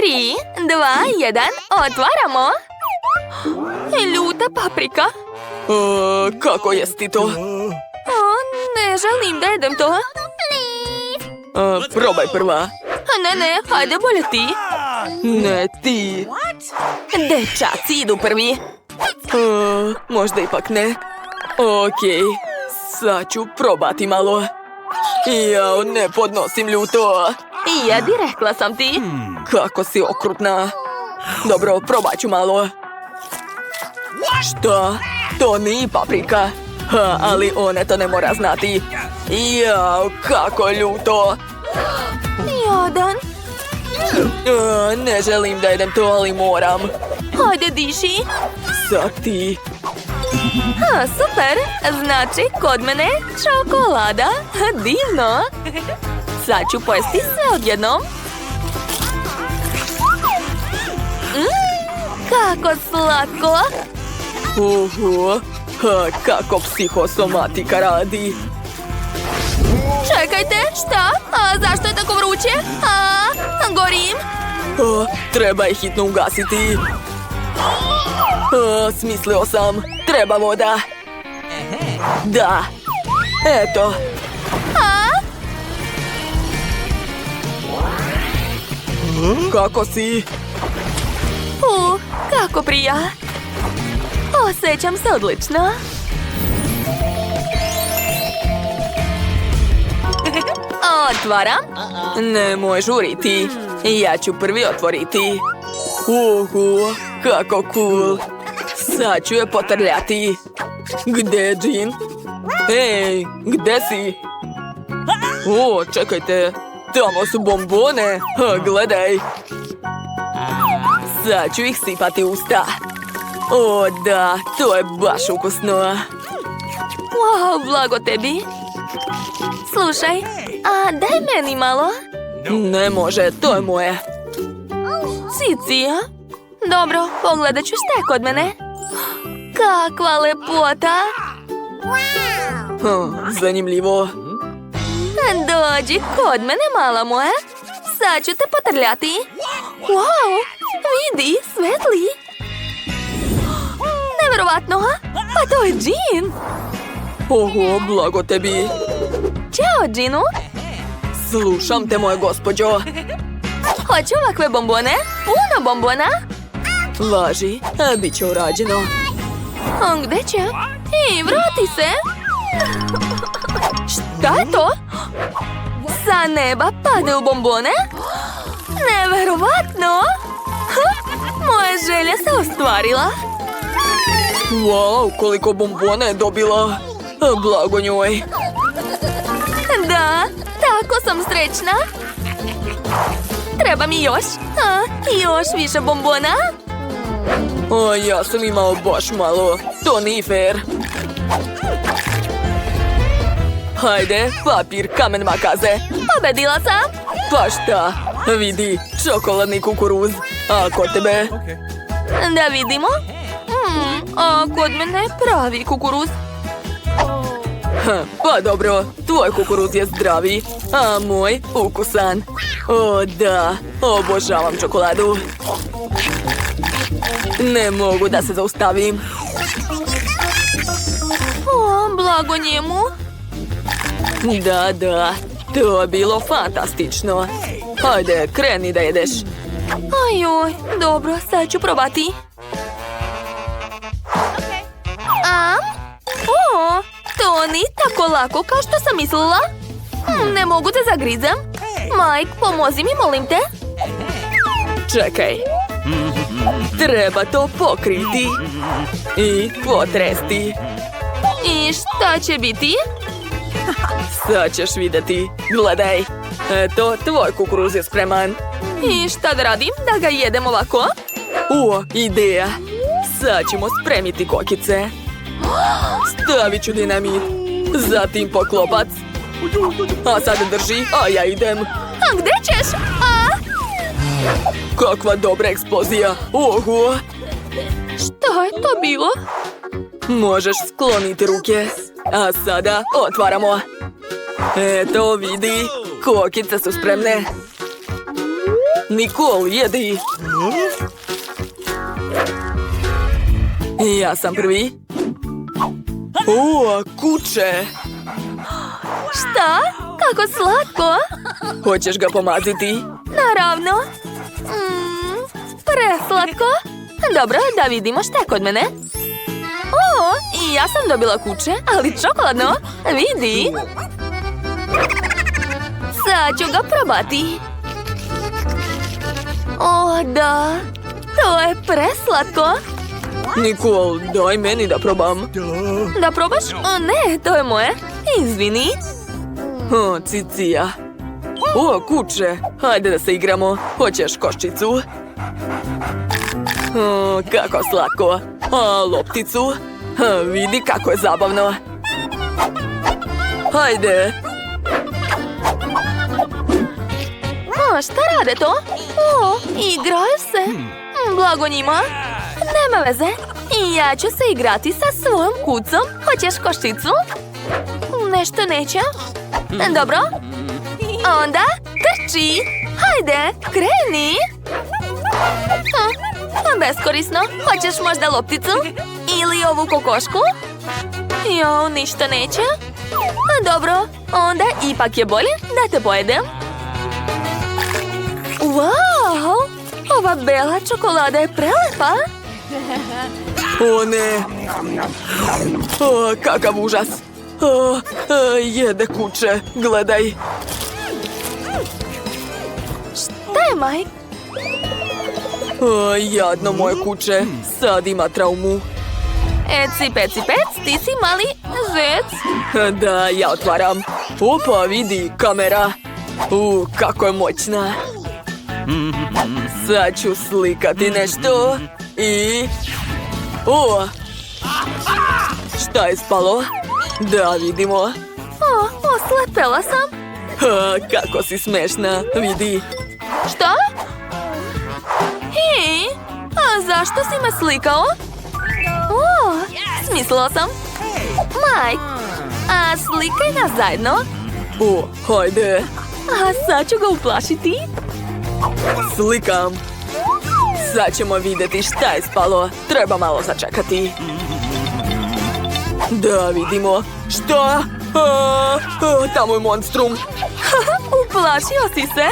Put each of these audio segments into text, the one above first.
3, 2, 1, otvaramo. Ljuta paprika. Kako jesti to? Ne želim da jedem to. Probaj prva. Ne, hajde bolje ti. Ne, ti. Dečaci idu prvi. Možda ipak ne. Okej, sad ću probati malo. Jao, ne podnosim ljuto. Jedi, rekla sam ti. Kako si okrutna. Dobro, probat ću malo. Šta? To nije paprika. Ali ona to ne mora znati. Jao, kako ljuto. Jadan. Ne želim da jedem to, ali moram. Hajde, diši. Sad ti. Super. Znači, kod mene čokolada. Divno. Sad ću pojesti sve odjednom. Kako slatko. Kako psihosomatika radi. Čekajte, šta? Zašto je tako vruće? Gorim. Treba je hitno ugasiti. Smislio sam. Treba voda. Da. Eto. Kako si? Kako prija. Osjećam se odlično. Otvaram. Nemoj žuriti. Ja ću prvi otvoriti. Kako cool. Sad ću je potrljati. Gde je Jean? Ej, gde si? Čekajte. Tamo su bombone. Gledaj. Sad ću ih sipati u usta. Da, to je baš ukusno. Wow, blago tebi. Slušaj, daj meni malo. Ne može, to je moje. Cicija? Dobro, pogledat ću šta je kod mene. Kakva lepota. Zanimljivo. Dođi kod mene, mala moja. Sad ću te potrljati. Wow, vidi, svetli. Nevjerovatno, pa to je Jean. Blago tebi. Ćao, Jeanu. Slušam te, moja gospođo. Hoću ovakve bombone? Puno bombona? Važi, bit će urađeno. Gde će? Ej, vrati se. Šta je to? Sa neba padaju bombone? Neverovatno! Moja želja se ostvarila. Wow, koliko bombona je dobila. Blago njoj. Da, tako sam srećna. Treba mi još. Još više bombona. Ja sam imao baš malo. To nije fair. Hajde, papir, kamen, makaze. Pobedila sam. Pa šta? Vidi, čokoladni kukuruz. A kod tebe? Da vidimo. A kod mene pravi kukuruz. Pa dobro, tvoj kukuruz je zdravi, a moj ukusan. Da, obožavam čokoladu. Ne mogu da se zaustavim. Blago njemu. Da, to je bilo fantastično. Hajde, kreni da jedeš. Ajoj, dobro, sad ću probati. To nije tako lako kao što sam mislila. Ne mogu da zagrizem. Mike, pomozi mi, molim te. Čekaj. Treba to pokriti. I potresti. I šta će biti? Sad ćeš vidjeti. Gledaj. Eto, tvoj kukuruz je spreman. I šta da radim? Da ga jedem ovako? Ideja. Sad ćemo spremiti kokice. Stavit ću dinamit. Zatim poklopac. A sad drži, a ja idem. A gde ćeš? Kakva dobra eksplozija. Šta je to bilo? Možeš skloniti ruke. A sada otvaramo. Eto, vidi. Kokice su spremne. Nikol, jedi. Ja sam prvi. O, kuće. Šta? Kako slatko! Hoćeš ga pomaziti? Naravno. Preslatko. Dobro, da vidimo šta je kod mene. O, i ja sam dobila kuće, ali čokoladno. Vidi. Sad ću ga probati. O, da. To je preslatko. Nikol, daj meni da probam. Da probaš? O, ne, to je moje. Izvini. O, cicija. O, kuće. Hajde da se igramo. Hoćeš koščicu? O, kako slatko. A lopticu? Vidi kako je zabavno. Hajde. O, šta rade to? O, igraju se. Blago njima. Nema veze. I ja ću se igrati sa svojom kucom. Hoćeš koščicu? Nešto neće. Dobro. Onda trči. Hajde, kreni. Beskorisno. Hoćeš možda lopticu? Ili ovu kokošku? Jo, ništa neće. Dobro, onda ipak je bolje da te pojedem. Wow! Ova bela čokolada je prelepa. O, ne. O, kakav užas. O, jede kuće. Gledaj. Šta je, Mike? O, jadno moje kuće. Sad ima traumu. Eci, peci, pec, ti si mali zec. Da, ja otvaram. Opa, vidi, kamera. Kako je moćna. Sad ću slikati nešto. I... O! Šta je spalo? Da, vidimo. O, oslepela sam. Kako si smešna, vidi. Šta? Hej, a zašto si me slikao? O, smislila sam. Mike, a slikaj nas zajedno. O, hajde. A sad ću ga uplašiti. Slikam. Sad ćemo vidjeti šta je spalo. Treba malo začekati. Da, vidimo. Šta? Tamo je monstrum. Uplašio si se?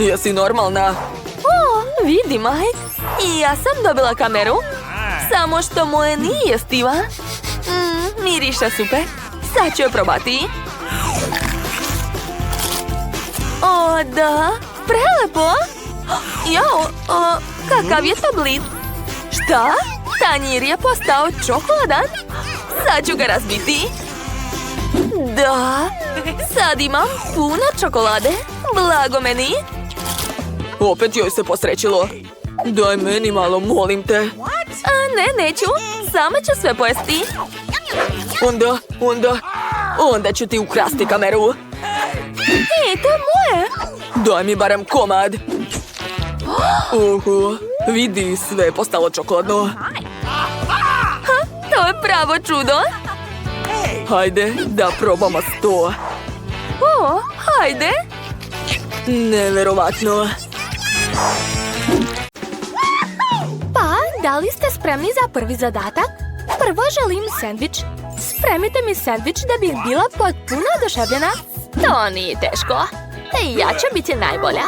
Jesi normalna? O, vidi, Mike. I ja sam dobila kameru. Samo što moje nije stiva. Miriše super. Sad ću je probati. O, da. Prelepo. Jao, kakav je to blic? Šta? Tanjir je postao čokoladan? Sad ću ga razbiti. Da. Sad imam puno čokolade. Blago meni. Opet joj se posrećilo. Daj meni malo, molim te. A ne, neću. Sama ću sve pojesti. Onda ću ti ukrasti kameru. Ej, to je moje. Daj mi barem komad. Vidi, sve je postalo čokoladno. To je pravo čudo. Hajde, da probamo 100. O, hajde. Neverovatno. Pa, da li ste spremni za prvi zadatak? Prvo želim sendvič. Spremite mi sendvič da bih bila potpuno oduševljena. To nije teško. Ja ću biti najbolja.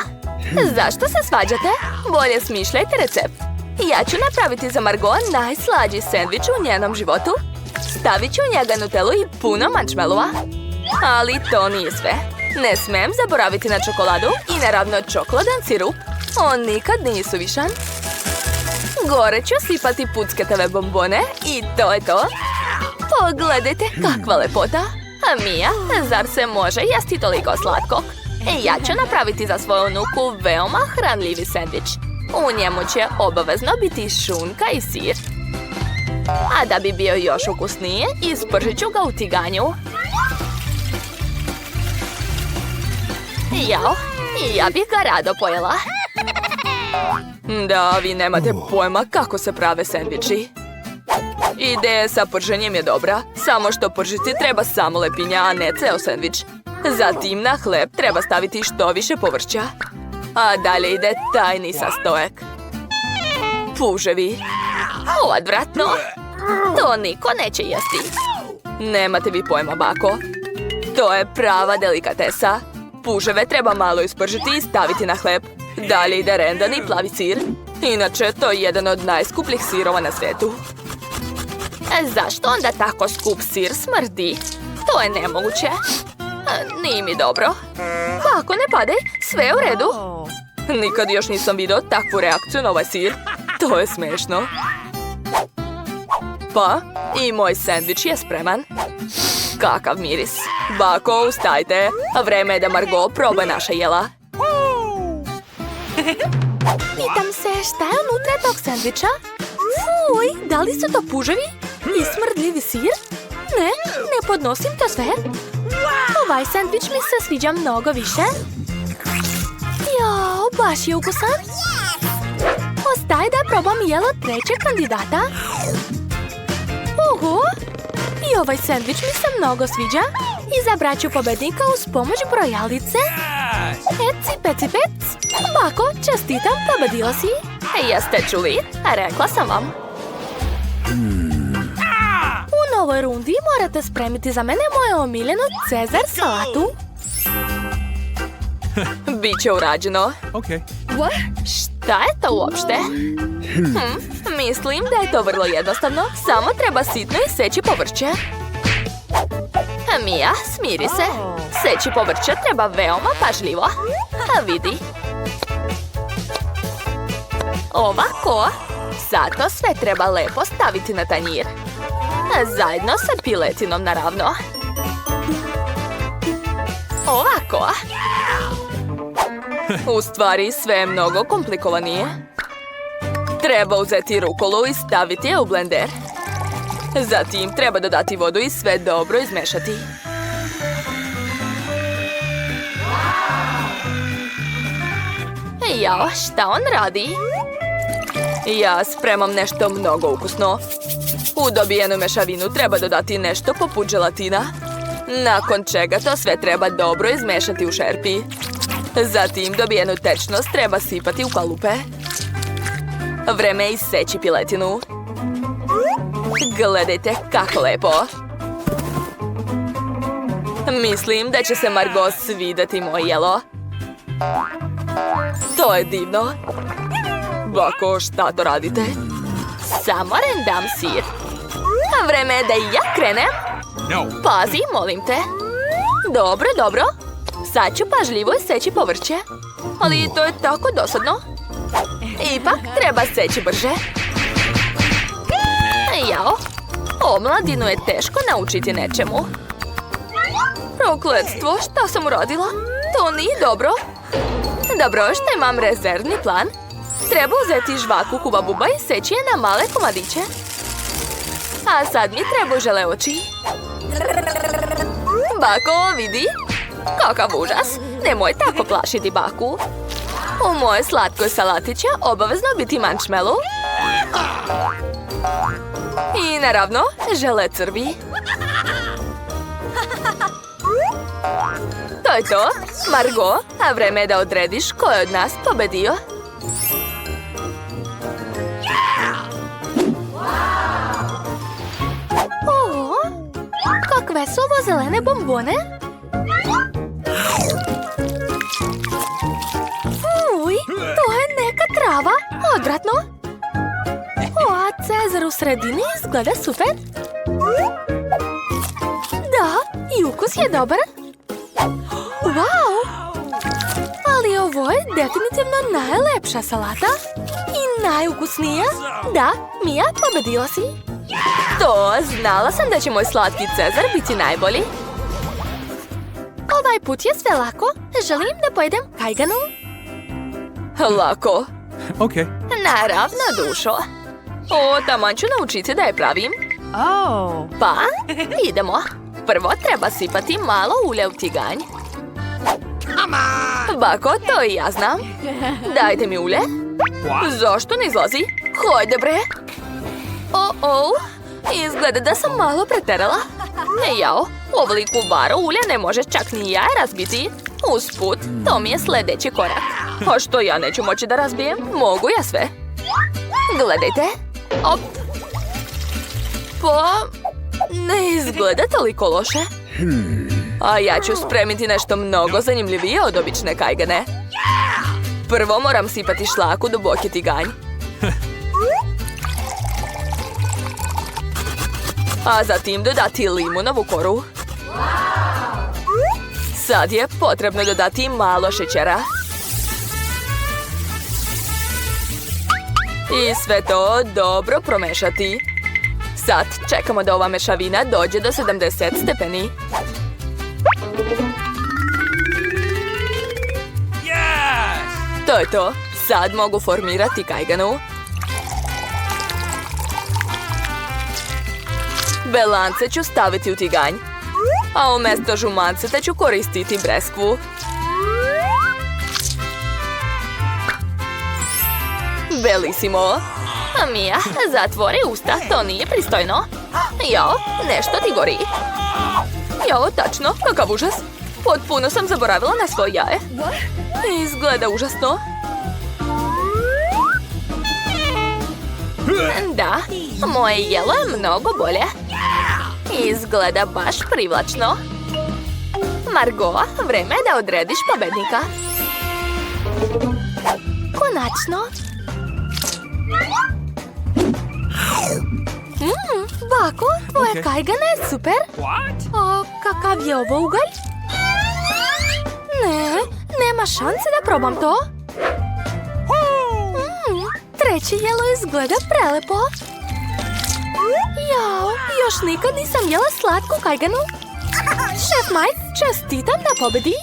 Zašto se svađate? Bolje smišljajte recept. Ja ću napraviti za Margot najslađi sendvič u njenom životu. Stavit ću u njega nutelu i puno marshmallova. Ali to nije sve. Ne smem zaboraviti na čokoladu i naravno čokoladan sirup. On nikad nije suvišan. Gore ću sipati pucketave bombone i to je to. Pogledajte kakva lepota. A Mija, zar se može jesti toliko slatkog? Ja ću napraviti za svoju unuku veoma hranljivi sendvič. U njemu će obavezno biti šunka i sir. A da bi bio još ukusnije, ispržit ću ga u tiganju. Jao, ja bih ga rado pojela. Da, vi nemate pojma kako se prave sendviči. Ideja sa prženjem je dobra, samo što pržiti treba samo lepinja, a ne ceo sendvič. Zatim na hleb treba staviti što više povrća. A dalje ide tajni sastojak. Puževi. Odvratno. To niko neće jesti. Nemate vi pojma, bako. To je prava delikatesa. Puževe treba malo ispržiti i staviti na hleb. Dalje ide rendani plavi sir. Inače, to je jedan od najskupljih sirova na svijetu. Zašto onda tako skup sir smrdi? To je nemoguće. Nije mi dobro. Bako, ne padaj, sve je u redu. Nikad još nisam vidio takvu reakciju na ovaj sir. To je smiješno. Pa, i moj sendvič je spreman. Kakav miris. Bako, ustajte. Vreme je da Margot proba naša jela. Pitam se šta je unutra tog sendviča? Fuj, da li su to puževi? I smrdljivi sir? Ne podnosim to sve. Ovaj sendvič mi se sviđa mnogo više. Jao, baš je ukusan. Ostaje da probam jelo trećeg kandidata. Oho, i ovaj sendvič mi se mnogo sviđa. Izabrat ću pobednika uz pomoć brojalice. Eci, peci, pec. Bako, čestitam, pobedila si. Jeste čuli? Rekla sam vam. U novoj rundi morate spremiti za mene moju omiljenu Cezar salatu. Biće urađeno. Okay. Šta je to uopšte? Mislim da je to vrlo jednostavno. Samo treba sitno iseći povrće. Mija, smiri se. Seći povrće treba veoma pažljivo. A vidi. Ovako. Sad to sve treba lepo staviti na tanjir. Zajedno sa piletinom, naravno. Ovako. U stvari, sve je mnogo komplikovanije. Treba uzeti rukolu i staviti je u blender. Zatim treba dodati vodu i sve dobro izmešati. Jao, šta on radi? Ja spremam nešto mnogo ukusno. U dobijenu mešavinu treba dodati nešto poput želatina. Nakon čega to sve treba dobro izmešati u šerpi. Zatim dobijenu tečnost treba sipati u kalupe. Vreme je iseći piletinu. Gledajte kako lepo. Mislim da će se Margot svidjeti moje jelo. To je divno. Bako, šta to radite? Samo rendam sir. Vreme je da i ja krenem. Pazi, molim te. Dobro, dobro. Sad ću pažljivo iseći povrće. Ali to je tako dosadno. Ipak treba seći brže. Jao, omladinu je teško naučiti nečemu. Prokletstvo, šta sam uradila? To nije dobro. Dobro, što imam rezervni plan. Treba uzeti žvaku Huba Buba i seći je na male komadiće. A sad mi treba žele oči. Bako, vidi. Kakav užas. Nemoj tako plašiti baku. U moje slatkoj salati će obavezno biti marshmallow. I naravno, žele crvi. To je to, Margot, a vreme je da odrediš ko je od nas pobedio. Oho, kakve su ovo zelene bombone? Fuj, to je neka trava, odvratno. O, a Cezar u sredini izgleda super. Da, i ukus je dobar. Wow! Ali ovo je definitivno najlepša salata. I najukusnija. Da, Mija, pobedila si. To, znala sam da će moj slatki Cezar biti najbolji. Ovaj put je sve lako. Želim da pojedem kajganu. Lako. Okay. Naravno, dušo. O, taman ću naučiti da je pravim. Pa, idemo. Prvo treba sipati malo ulja u tiganj. Bako, to i ja znam. Dajte mi ulje. Zašto ne izlazi? Hajde bre. O, izgleda da sam malo preterala. Jao, ovoliku baru ulja ne može čak ni jaje razbiti. Usput, to mi je sljedeći korak. A što ja neću moći da razbijem? Mogu ja sve. Gledajte. Op. Pa, ne izgleda toliko loše. A ja ću spremiti nešto mnogo zanimljivije od obične kajgane. Prvo moram sipati šlak u duboki tiganj. A zatim dodati limunovu koru. Sad je potrebno dodati malo šećera. I sve to dobro promešati. Sad čekamo da ova mešavina dođe do 70 stepeni. To je to. Sad mogu formirati kajganu. Belance ću staviti u tiganj. A umjesto žumanceta ću koristiti breskvu. Bellissimo! Mija, zatvori usta, to nije pristojno. Jao, nešto ti gori. Jao, tačno, kakav užas. Potpuno sam zaboravila na svoje jaje. Izgleda užasno. Da, moje jelo je mnogo bolje. Izgleda baš privlačno. Margo, vreme je da odrediš pobednika. Konačno. Bako, tvoja kajgana je super. A kakav je ovo ugalj? Ne, nema šanse da probam to. Treće jelo izgleda prelepo. Jao, još nikad nisam jela slatku kajganu. Šef Mike, čestitam na pobedi.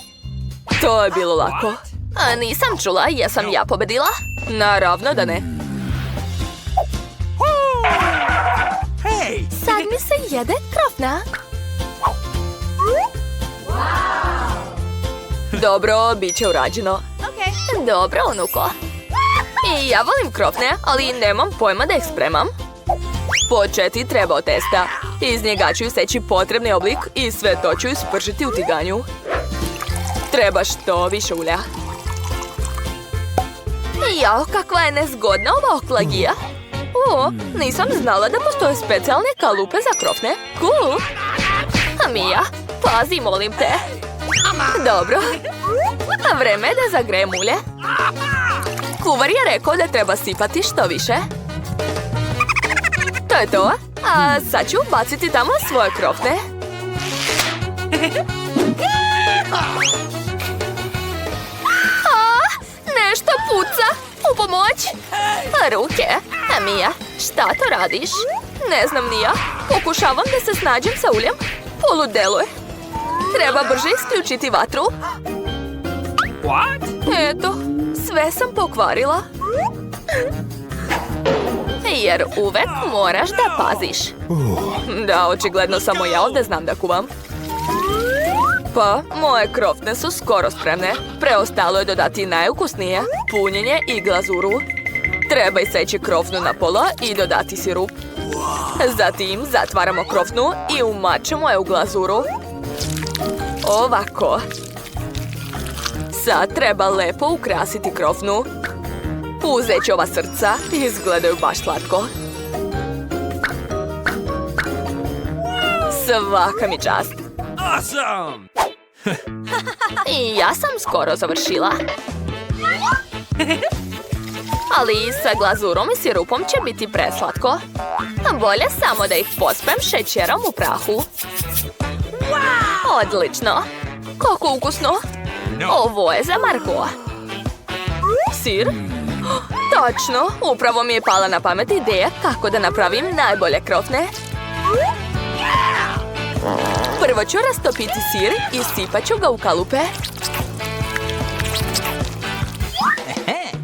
To je bilo lako. A nisam čula, jesam ja pobedila? Naravno da ne. Sad mi se jede krofna. Dobro, bit će urađeno. Dobro, unuko. I ja volim krofne, ali nemam pojma da ih spremam. Početi treba od testa. Iz njega ću seći potrebni oblik i sve to ću ispržiti u tiganju. Treba što više ulja. Jao, kakva je nezgodna ova oklagija. O, nisam znala da postoje specijalne kalupe za krofne. Cool. Mija, pazi, molim te. Dobro. Vreme je da zagrejem ulje. Kuvar je rekao da treba sipati što više. To je to. A sad ću baciti tamo svoje krofne. Nešto puca. U pomoć. Ruke. Mija, šta to radiš? Ne znam ni ja. Pokušavam da se snađem sa uljem. Poludelo je. Treba brže isključiti vatru. Eto, sve sam pokvarila. Jer uvek moraš da paziš. Da, očigledno samo ja ovdje znam da kuvam. Pa, moje krofne su skoro spremne. Preostalo je dodati najukusnije, punjenje i glazuru. Treba iseći krofnu na pola i dodati sirup. Zatim zatvaramo krofnu i umačemo je u glazuru. Ovako. Sad treba lepo ukrasiti krofnu. Uzet ću ova srca, izgledaju baš slatko. Svaka mi čast. Awesome! I ja sam skoro završila. Ali sa glazurom i sirupom će biti preslatko. Bolje samo da ih pospem šećerom u prahu. Odlično! Kako ukusno! Ovo je za Margo. Sir? Točno! Upravo mi je pala na pamet ideja kako da napravim najbolje krofne. Prvo ću rastopiti sir i sipat ću ga u kalupe.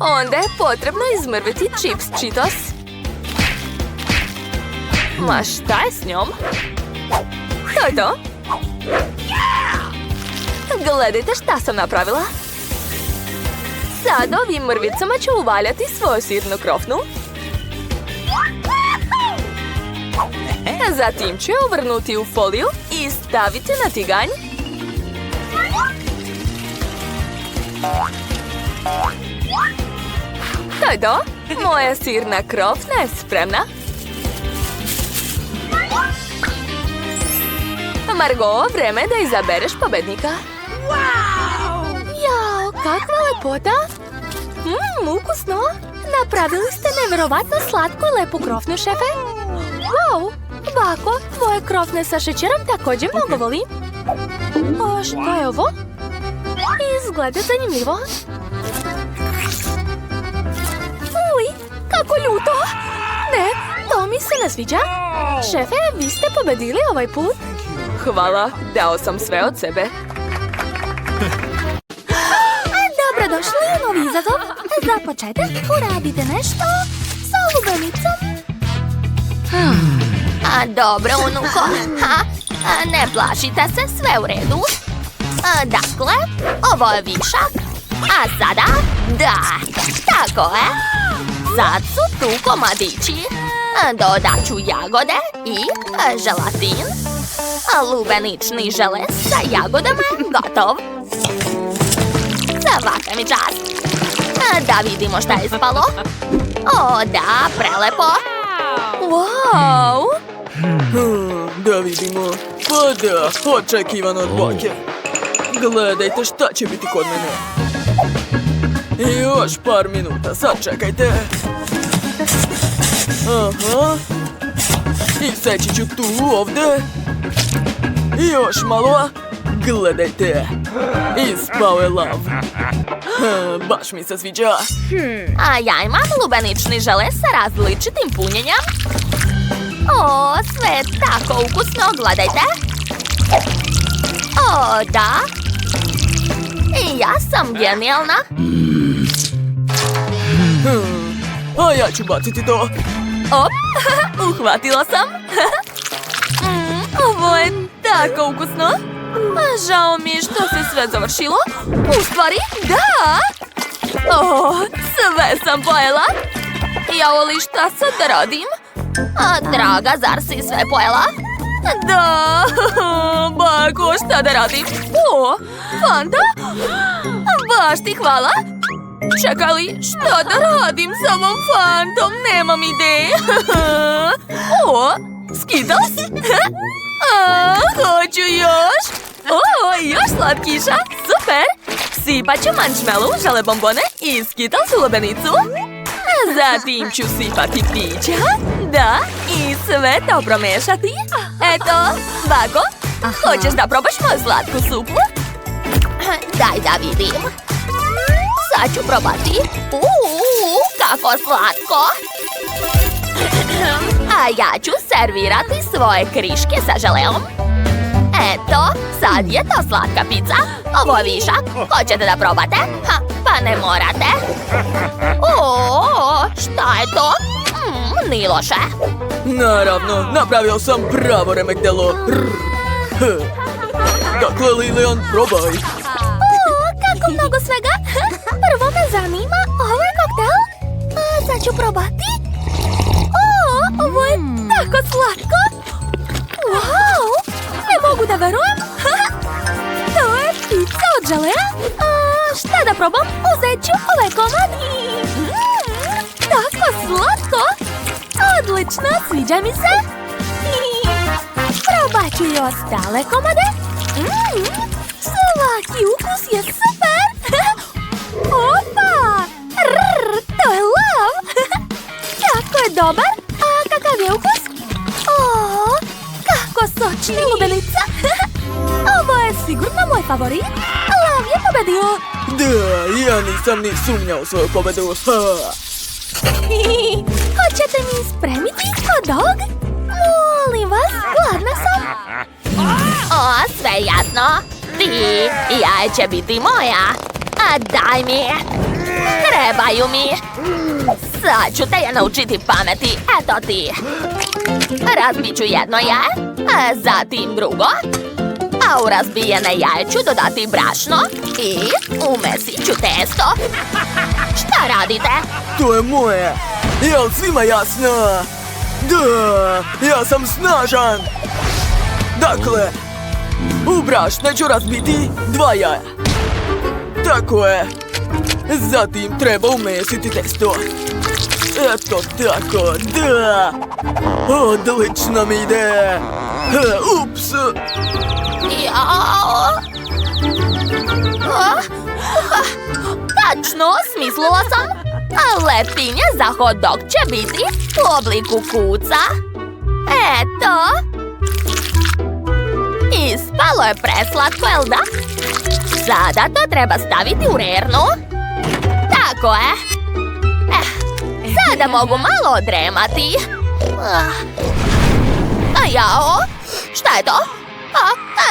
Onda je potrebno izmrviti čips Cheetos. Ma šta je s njom? To je to. Gledajte šta sam napravila. Sad ovim mrvicama ću uvaljati svoju sirnu krofnu. Zatim ću je uvrnuti u foliju i staviti na tiganj. je to. Moja sirna krofna je spremna. Margo, vreme je da izabereš pobednika. Jao, kakva lepota! Ukusno! Napravili ste nevjerovatno slatku i lepu krofnu, šefe. Wow! Bako, tvoje krofne sa šećerom također mnogo volim. A što je ovo? Izgleda zanimljivo. Uj, kako ljuto! Ne, to mi se ne sviđa. Šefe, vi ste pobedili ovaj put. Hvala, dao sam sve od sebe. Dobrodošli u novi izazov. Za početak uradite nešto sa lubenicom. Dobro, unuko. Ne plašite se, sve u redu. Dakle, ovo je višak. A sada, da, tako je. Sad su tu komadići. Dodat ću jagode i želatin. Lubenični žele sa jagodama je gotov. Svaka mi čast. Da vidimo šta je ispalo. O, da, prelepo. Wow! Da vidimo. Pa da, očekivano od bake. Gledajte šta će biti kod mene. Još par minuta, sad čekajte. Aha. I seći ću tu, ovdje. I još malo. Gledajte. Ispao je lav. Baš mi se sviđa. A ja imam lubenični žele sa različitim punjenjem. O, sve je tako ukusno, gledajte. O, da. I ja sam genijalna. A ja ću baciti to. Op, uhvatila sam. Ovo je tako ukusno. Žao mi je što se sve završilo. U stvari, da! O, sve sam pojela. Jao li šta sad da radim? Draga, zar si sve pojela? Da, bako, šta da radim? O, Fanta? Baš ti hvala. Čekaj li, šta da radim sa ovom Fantom? Nemam ideje. O, Skittles? Hoću još. O, još slatkiša, super. Sipat ću marshmallow u žele bombone i Skittles u lubenicu. Zatim ću sipati pića. Da, i sve to promešati. Eto, Bako, hoćeš da probaš moju slatku supu? Daj da vidim. Sad ću probati. Kako slatko. A ja ću servirati svoje kriške sa želeom. Eto, sad je to slatka pizza. Ovo je višak. Hoćete da probate? Pa ne morate. O, šta je to? Nije loše. Naravno, napravio sam pravo remek delo. Dakle, Lilian, probaj. Kako mnogo svega. Prvo me zanima ovaj koktel. Sad ću probati. O, ovo je tako slatko. Wow, ne mogu da verujem. To je pizza od želea. Šta da probam? Uzet ću ovaj komad. Tako slatko. Odlično, sviđa mi se. Probat ću i ostale komade. Svaki ukus je super. Opa! To je lav. Kako je dobar. A kakav je ukus? O, kako sočni lubenica. Ovo je sigurno moj favorit. Lav je pobedio. Da, ja nisam ni sumnjao svoju pobedu. Hoćete mi spremiti hot dog? Molim vas, gladna sam. O, sve jasno. Ti i jaje će biti moja. A daj mi. Trebaju mi. Sad ću te je naučiti pameti. Eto ti. Razbit ću jedno jaje, a zatim drugo. A u razbijene jaje ću dodati brašno i umesit ću testo. Šta radite? To je moje. Jel svima jasno? Da, ja sam snažan. Dakle, u brašne ću razbiti 2 jaja. Tako je. Zatim treba umesiti testo. Eto tako, da! Odlično mi ide! Ups! Jao! Tačno, smislila sam. A leptinje za hot dog će biti u obliku kuca. Eto. Ispalo je preslatko, jel da? Sada to treba staviti u rernu. Tako je. Sada mogu malo odremati. Jao, šta je to?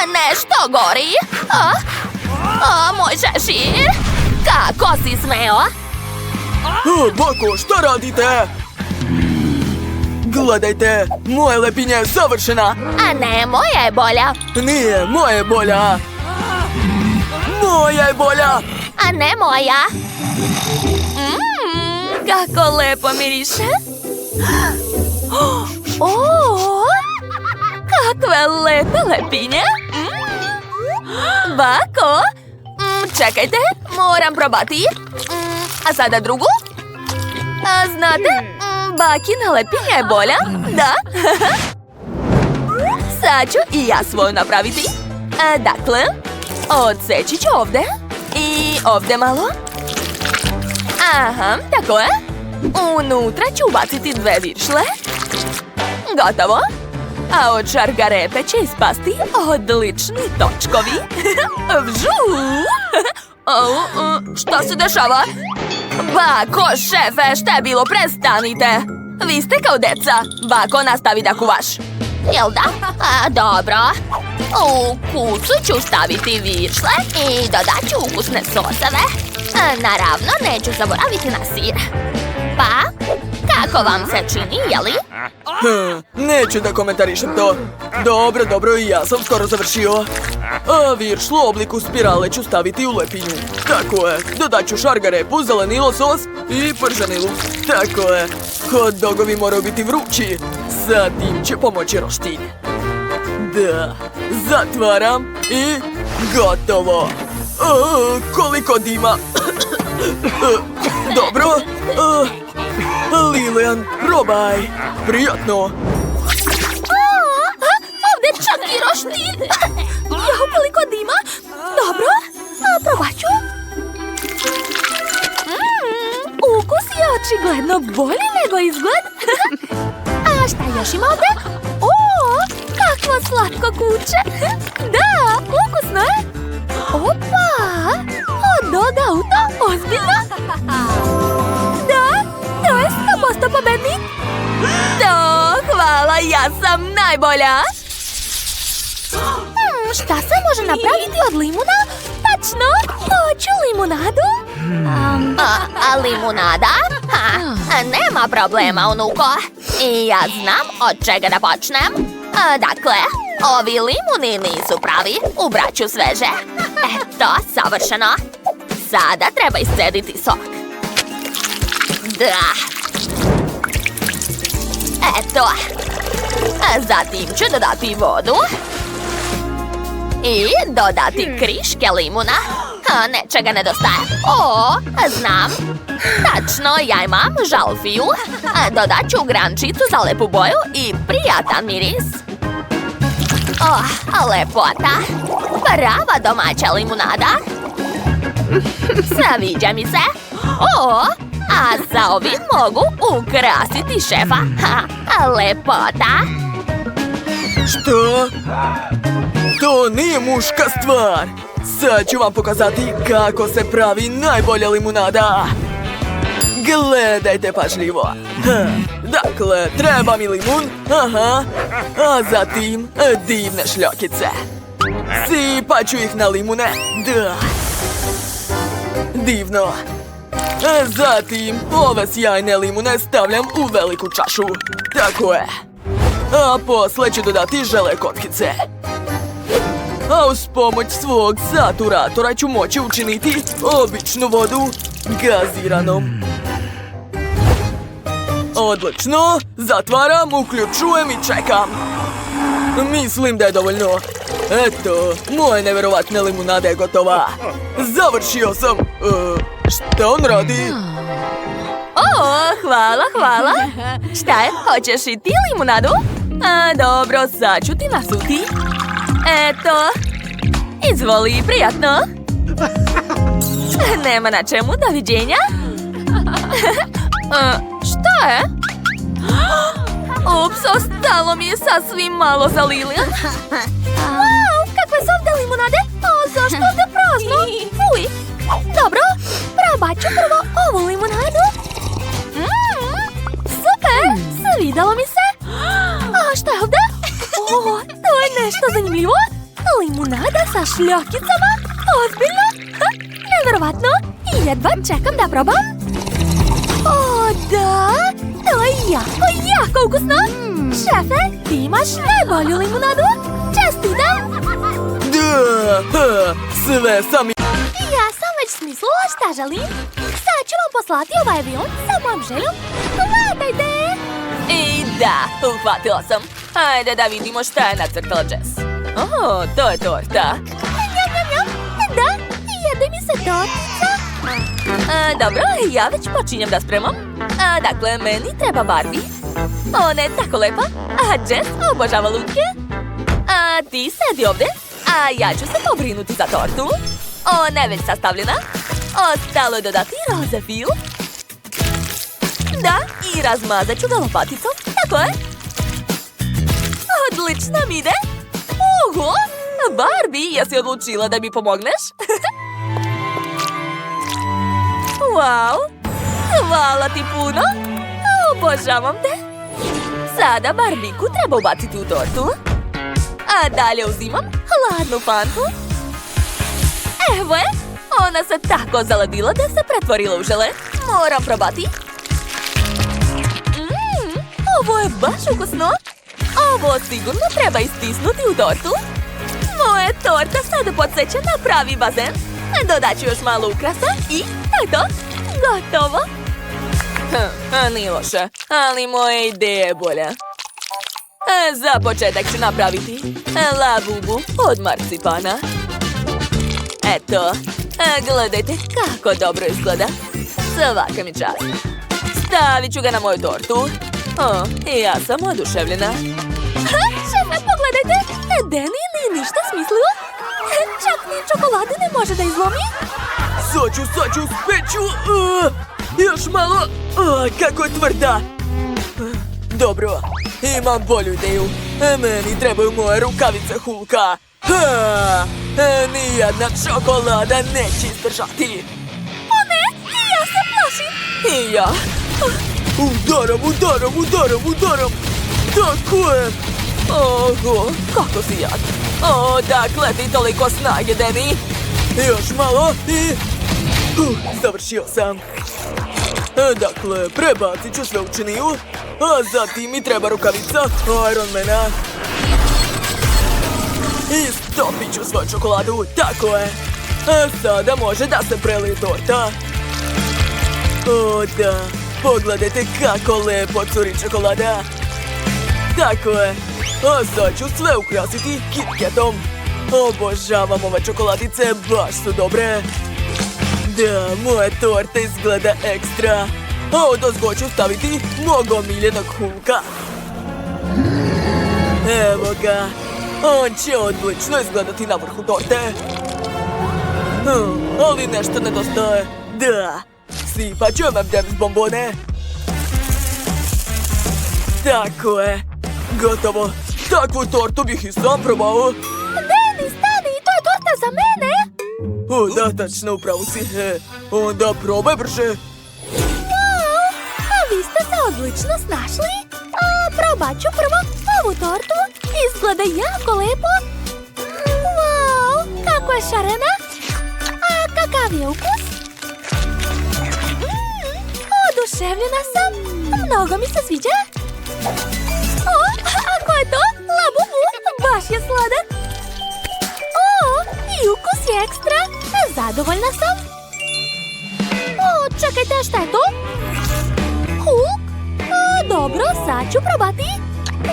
Nešto gori. Moj šešir. Kako si smeo? Bako, šta radite? Gledajte, moja lepinja je savršena. A ne, moja je bolja. Nije, moja je bolja. Moja je bolja. A ne moja. Kako lepo miriše. Kakve lepe lepinje. Bako. Čekajte, moram probati. A sada drugu. A znate, bakina lepinja je bolja. Da. Sad ću i ja svoju napraviti. Dakle, odseći ću ovdje. I ovdje malo. Aha, tako je. Unutra ću ubaciti 2 viršle. Gotovo. A od šargarepe će ispasti odlični točkovi. Vžu! Šta se dešava? Bako, šefe, šta je bilo? Prestanite! Vi ste kao deca. Bako, nastavi da kuvaš. Jel da? Dobro. U kucu ću staviti viršle i dodat ću ukusne soseve. Naravno, neću zaboraviti na sir. Pa, kako vam se čini, jeli? Neću da komentarišem to. Dobro, i ja sam skoro završio. A viršlu u obliku spirale ću staviti u lepinju. Tako je, dodat ću šargarepu, zelenilo sos i prženi luk. Tako je, hot dogovi moraju biti vrući. Sa tim će pomoći roštilj. Da, zatvaram i gotovo. Koliko dima. Dobro. Lilian, probaj. Prijatno. Ovdje čak i roštilj. Jao, koliko dima. Dobro, probat ću. Ukus je očigledno bolji nego izgled. A šta još ima ovdje? Kakvo slatko kuće. Da, ukusno je. Opa, hot dog auto, ozbiljno? Da, to je 100% pobednik. Hvala, ja sam najbolja. Šta se može napraviti od limuna? Tačno, hoću limunadu. A limunada? Nema problema, unuko. I ja znam od čega da počnem. Dakle, ovi limuni nisu pravi, ubrat ću sveže. Eto, savršeno. Sada treba iscediti sok. Da. Eto. Zatim ću dodati vodu. I dodati kriške limuna. Nečega nedostaje. Znam. Tačno, ja imam žalfiju. Dodat ću grančicu za lepu boju i prijatan miris. Lepota. Prava domaća limunada. Sviđa mi se. A sa ovim mogu ukrasiti šefa. Lepota. Što? To nije muška stvar. Sad ću vam pokazati kako se pravi najbolja limunada. Gledajte pažljivo. Dakle, treba mi limun. Aha. A zatim divne šljokice. Sipat ću ih na limune. Da. Divno. Zatim ove sjajne limune stavljam u veliku čašu. Tako je. A posle ću dodati žele kockice. A uz pomoć svog saturatora ću moći učiniti običnu vodu gaziranom. Odlično, zatvaram, uključujem i čekam. Mislim da je dovoljno. Eto, moja neverovatna limunada je gotova. Završio sam. Šta on radi? O, hvala. Šta je, hoćeš i ti limunadu? Dobro, sad ću ti nasuti. Eto. Izvoli, prijatno. Nema na čemu, doviđenja. Šta je? Ups, ostalo mi je sasvim malo za Lili. Wow, kakve su ovdje limunade? A zašto ovdje prazno? Fuj. Dobro, probat ću prvo ovu limunadu. Super, svidjelo mi se. A šta je ovdje? O, to je nešto zanimljivo. Limunada sa šljokicama. Ozbiljno? Nevjerovatno. I jedva čekam da probam. O, da. To je jako ukusno. Šefe, ti imaš najbolju limunadu. Čestitam. Da, sve sam i... Ja sam već smislila šta želim. Sad ću vam poslati ovaj avion sa mojom željom. Hvatajte! I da, uhvatila sam. Ajde da vidimo šta je nacrtala Jess. O, to je torta. Njam. Da, jede mi se tortica. Dobro, ja već počinjem da spremam. Dakle, meni treba Barbie. Ona je tako lepa. A Jess obožava lutke. Ti sedi ovdje. A ja ću se pobrinuti za tortu. Ona je već sastavljena. Ostalo je dodati roze fil. Da, i razmazat ću ga lopaticom. Tako je. Odlično mi ide. Oho, Barbie, jesi odlučila da mi pomogneš? Wow, hvala ti puno. Obožavam te. Sada Barbiku treba ubaciti u tortu. A dalje uzimam hladnu fantu. Evo je, ona se tako zaladila da se pretvorila u žele. Moram probati. Ovo je baš ukusno. Ovo sigurno treba istisnuti u tortu. Moja torta sada podsjeća na pravi bazen. Dodat ću još malo ukrasa i to je to. Gotovo. Nije loše, ali moja ideja je bolja. Za početak ću napraviti labubu od marcipana. Eto, gledajte kako dobro izgleda. Svaka mi čast. Stavit ću ga na moju tortu. O, ja sam oduševljena. Šefe, pogledajte. Danny nije ništa smislio. Čak ni čokoladu ne može da izlomi. Sad ću, speću. Još malo. Kako je tvrda. Dobro, imam bolju ideju. Meni trebaju moje rukavice Hulka. Nijedna čokolada neće izdržati. O ne, ja se plašim. I ja. Udaram. Tako je. Oho, kako si jak. Dakle ti toliko snage, Danny. Još malo i... završio sam. Dakle, prebacit ću sve u činiju, a zatim mi treba rukavica Ironmana. I stopit ću svoju čokoladu, tako je. A sada može da se prelije torta. O da, pogledajte kako lepo curi čokolada. Tako je. A sad ću sve ukrasiti KitKatom. Obožavam ove čokoladice, baš su dobre. Da, moja torta izgleda ekstra. A odozgo ću staviti mog omiljenog Hulka. Evo ga. On će odlično izgledati na vrhu torte. Ali nešto nedostaje. Da, sipat ću M&M's bombone. Tako je. Gotovo. Takvu tortu bih i sam probao. Danny, stani, to je torta za mene. O, da, tačno, upravo si. Onda probaj brže. Wow, a vi ste se odlično snašli. Probat ću prvo ovu tortu. Izgleda jako lepo. Wow, kako je šarena. A kakav je ukus? Oduševljena sam. Mnogo mi se sviđa. A ko je to? Labubu, baš je sladak. I ukus je ekstra. Zadovoljna sam. Čekajte, šta je to? Hulk? Dobro, sad ću probati.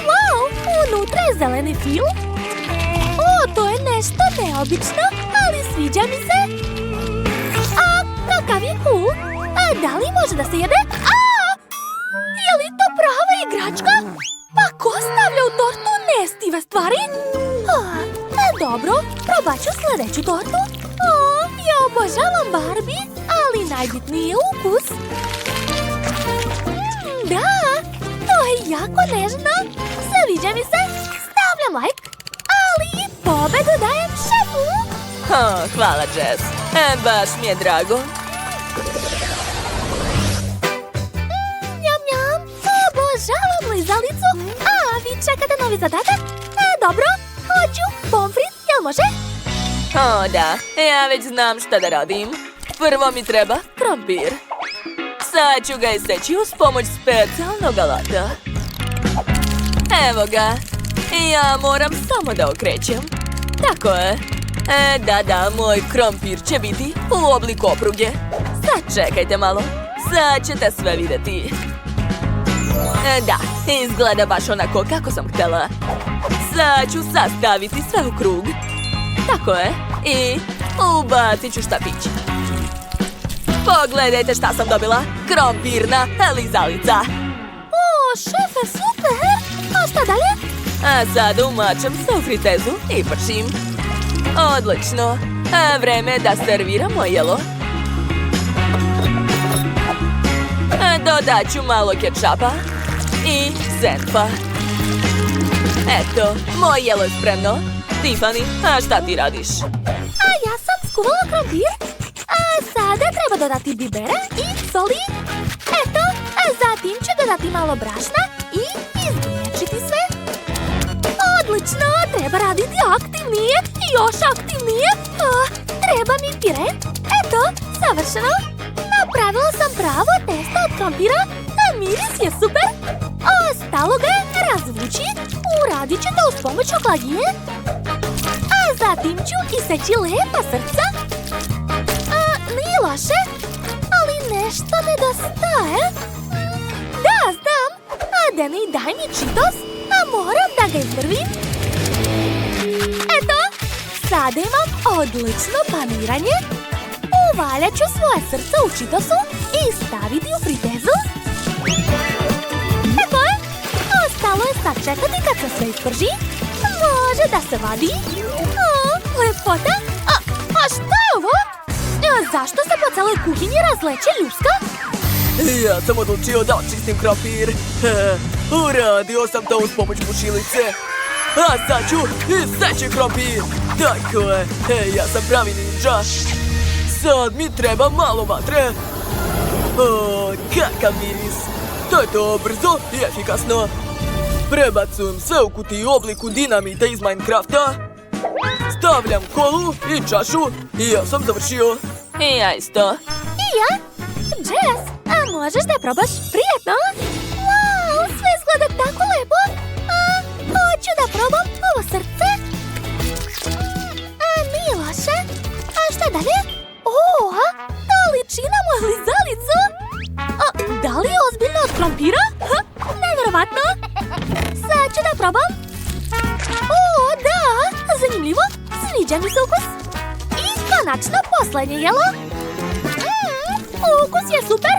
Wow, unutra je zeleni fil. To je nešto neobično, ali sviđa mi se. A Kakav je cool. A da li može da se jede? Je li to prava igračka? Pa ko stavlja u tortu nestive stvari? Dobro, probat ću sljedeću tortu. Ja obožavam Barbie, ali najbitniji je ukus. Da, to je jako nežno. Sviđa mi se. Stavljam like, ali pobedu dajem šefu. Hvala, Jess. Baš mi je drago. Njam, njam. Obožavam lizalicu. A vi čekate novi zadatak? Dobro, hoću pomfrit, jel može? Da, ja već znam šta da radim. Prvo mi treba krompir. Sad ću ga iseći uz pomoć specijalnog alata. Evo ga. Ja moram samo da okrećem. Tako je. Da, moj krompir će biti u obliku opruge. Sad čekajte malo. Sad ćete sve vidjeti. Da, izgleda baš onako kako sam htjela. Sad ću sastaviti sve u krug. Tako je. I ubacit ću štapić. Pogledajte šta sam dobila. Krompirna lizalica. Šefe, super! A šta dalje? A sad umačem se u fritezu i pršim. Odlično. Vreme je da serviramo jelo. Dodat ću malo kečapa i senfa. Eto, moje jelo je spremno. Tiffany, a šta ti radiš? Ja sam skuvala krompir. Sada treba dodati bibera i soli. Eto, zatim ću dodati malo brašna i izmiješati sve. Odlično, treba raditi aktivnije i još aktivnije. Treba mi pire. Eto, savršeno. Napravila sam pravo testo od krompira. Miris je super. Ostalo ga je razvući. Uradit ću to uz pomoć okladije. A zatim ću iseći lepa srca. Nije loše, ali nešto nedostaje. Da, znam. Danny, daj mi Cheetos, a moram da ga izmrvim. Eto, sada imam odlično paniranje. Uvaljat ću svoje srce u Cheetosu i staviti u fritezu. Eto je, ostalo je sad čekati kad se sve isprži. Može da se vadi. Lepota. A šta je ovo? Zašto se po celoj kuhinji razleće ljuska? Ja sam odlučio da očistim krompir. Uradio sam to uz pomoć bušilice. A sad ću iseći krompir. Tako je, ja sam pravi ninja. Sad mi treba malo vatre. Kakav miris. To je to brzo i efikasno. Prebacujem sve u kutiju u obliku dinamita iz Minecrafta. Stavljam kolu i čašu i ja sam završio. I ja isto. I ja? Jess, a možeš da probaš? Prijetno? Wow, sve izgleda tako lepo. Hoću da probam ovo srce. Nije loše. A šta dalje? Ta ličina moja lizalica. Da li je ozbiljno od krompira? Nevjerovatno. Sad ću da probam. Da, zanimljivo. Sviđa mi se ukus. I konačno posljednje jelo. Ukus je super.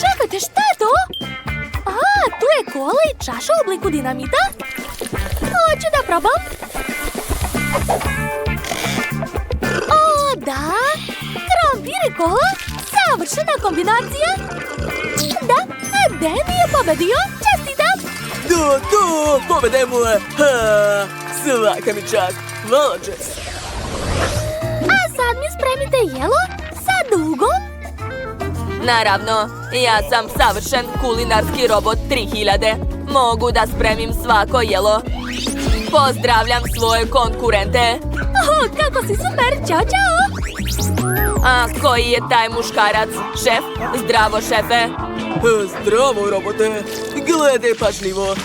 Čekajte, šta je to? Tu je kola i čaša u obliku dinamita. Hoću da probam. Da. Krompir i kola. Savršena kombinacija. Da, Danny je pobedio. Čestitam. Da, pobedemo je. Svaka mi čast. Hvala, Jess. A sad mi spremite jelo sa dugom. Naravno, ja sam savršen kulinarski robot 3000. Mogu da spremim svako jelo. Pozdravljam svoje konkurente. Kako si super, ćao, ćao. A koji je taj muškarac? Šef? Zdravo, šefe. Zdravo, robote. Gledaj pažljivo.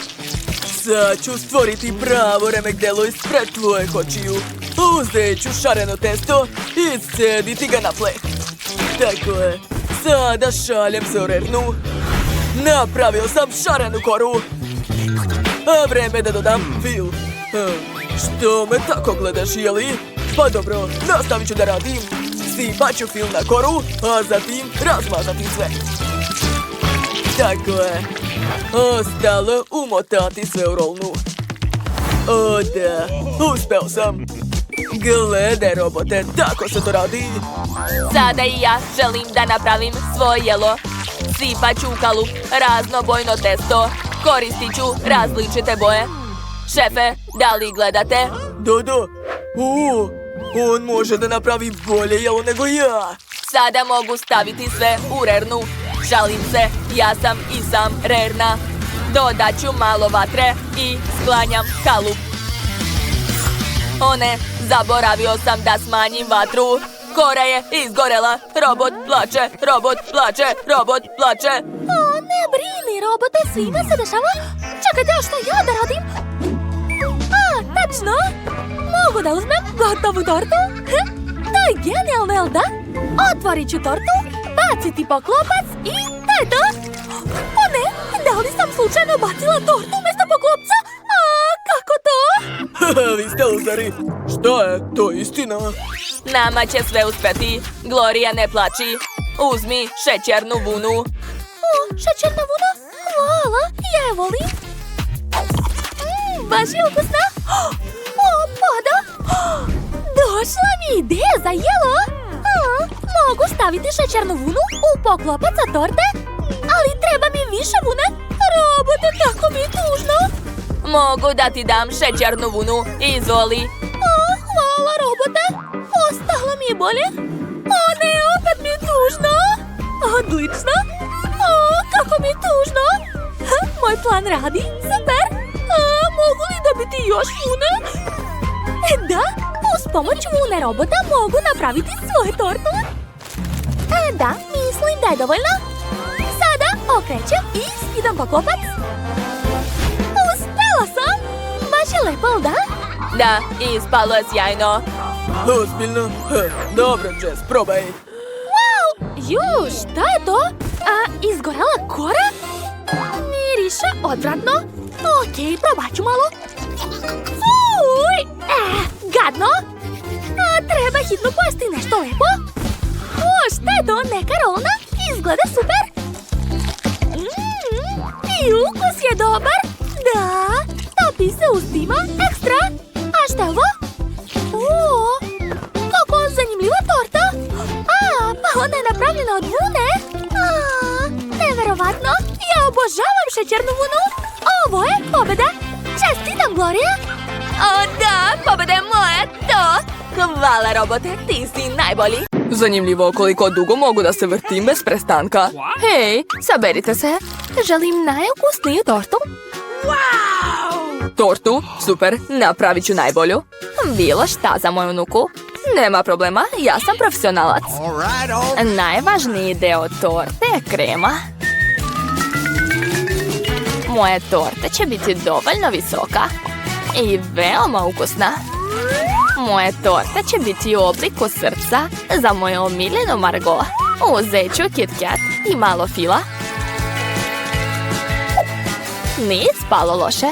Sad ću stvoriti pravo remek delo ispred tvojih očiju. Uzet ću šareno testo i iscediti ga na pleh. Tako je. Sada šaljem se u rernu. Napravio sam šarenu koru. A vreme da dodam fil. Što me tako gledaš, jeli? Pa dobro, nastavit ću da radim. Sipat ću fil na koru, a zatim razmazati sve. Tako je. Ostalo umotati sve u rolnu. O da, uspeo sam. Gledaj robote, tako se to radi. Sada i ja želim da napravim svoje jelo. Sipat ću u kalup raznobojno testo. Koristit ću različite boje. Šefe, da li gledate? Da. On može da napravi bolje jelo nego ja. Sada mogu staviti sve u rernu. Šalim se, ja sam i sam rerna. Dodat ću malo vatre i sklanjam kalup. O ne, zaboravio sam da smanjim vatru. Kora je izgorela. Robot plače, robot plače, robot plače. O, ne brini, robote, svima se dešava. Čekajte, a što ja da radim? A, tačno! Mogu da uzmem gotovu tortu? To je genijalno, jel da? Otvorit ću tortu, baciti poklopac i to je to! O ne, da li sam slučajno bacila tortu umjesto poklopca? A, kako to? Vi ste luzari. Šta je? To je istina. Nama će sve uspeti. Gloria, ne plači. Uzmi šećernu vunu. O, šećerna vuna? Hvala, ja je volim. Baš je ukusna. O, pada. Došla mi je ideja za jelo. Mogu staviti šećernu vunu u poklopac za torte, ali treba mi više vune. Robote, tako mi je tužno. Mogu da ti dam šećernu vunu. Izvoli. Hvala, robote. Ostalo mi je bolje. O ne, opet mi je tužno. Odlično. O, kako mi je tužno. Moj plan radi. Super. Mogu li dobiti još vune? Da, uz pomoć vune robota mogu napraviti svoju tortu. Da, mislim da je dovoljno. Sada okrećem i skidam poklopac. Uspela sam. Baš je lepo, da? Da, ispalo je sjajno. Ozbiljno? Dobro, Jess, probaj. Ju, šta je to? Izgorela kora? Miriše odvratno. Okej, probat ću malo. Fuj! Gadno! Treba hitno pojesti nešto lepo. O, šta je to? Neka rolna? Izgleda super. I ukus je dobar. Da, topi se ustima. Ekstra. A šta je ovo? O, kako zanimljiva torta. Pa ona je napravljena od vune. Neverovatno. Ja obožavam šećernu vunu. Ovo je pobjeda. Čestitam, Gloria. O da, pobjeda je moja, to. Hvala, robote, ti si najbolji. Zanimljivo koliko dugo mogu da se vrtim bez prestanka. Hej, saberite se. Želim najukusniju tortu. Tortu? Super, napravit ću najbolju. Bilo šta za moju unuku. Nema problema, ja sam profesionalac. Najvažniji deo torte je krema. Moja torta će biti dovoljno visoka i veoma ukusna. Moja torta će biti u obliku srca za moju omiljenu Margot. Uzet ću Kit Kat i malo fila. Nije spalo loše.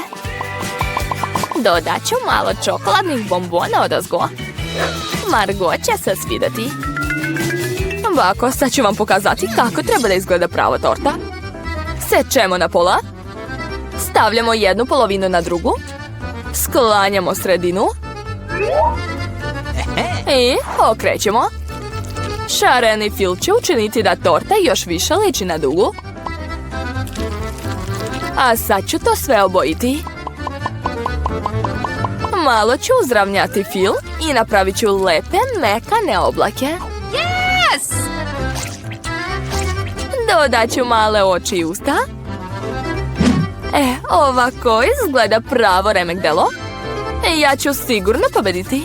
Dodat ću malo čokoladnih bombona odozgo. Margot će se svidjeti. Ovako, sad ću vam pokazati kako treba da izgleda prava torta. Sečemo na pola. Stavljamo jednu polovinu na drugu. Sklanjamo sredinu. I okrećemo. Šareni fil će učiniti da torta još više liči na dugu. A sad ću to sve obojiti. Malo ću uzravnjati fil i napravit ću lepe, mekane oblake. Yes! Dodat ću male oči i usta. Ovako izgleda pravo remek delo. Ja ću sigurno pobediti.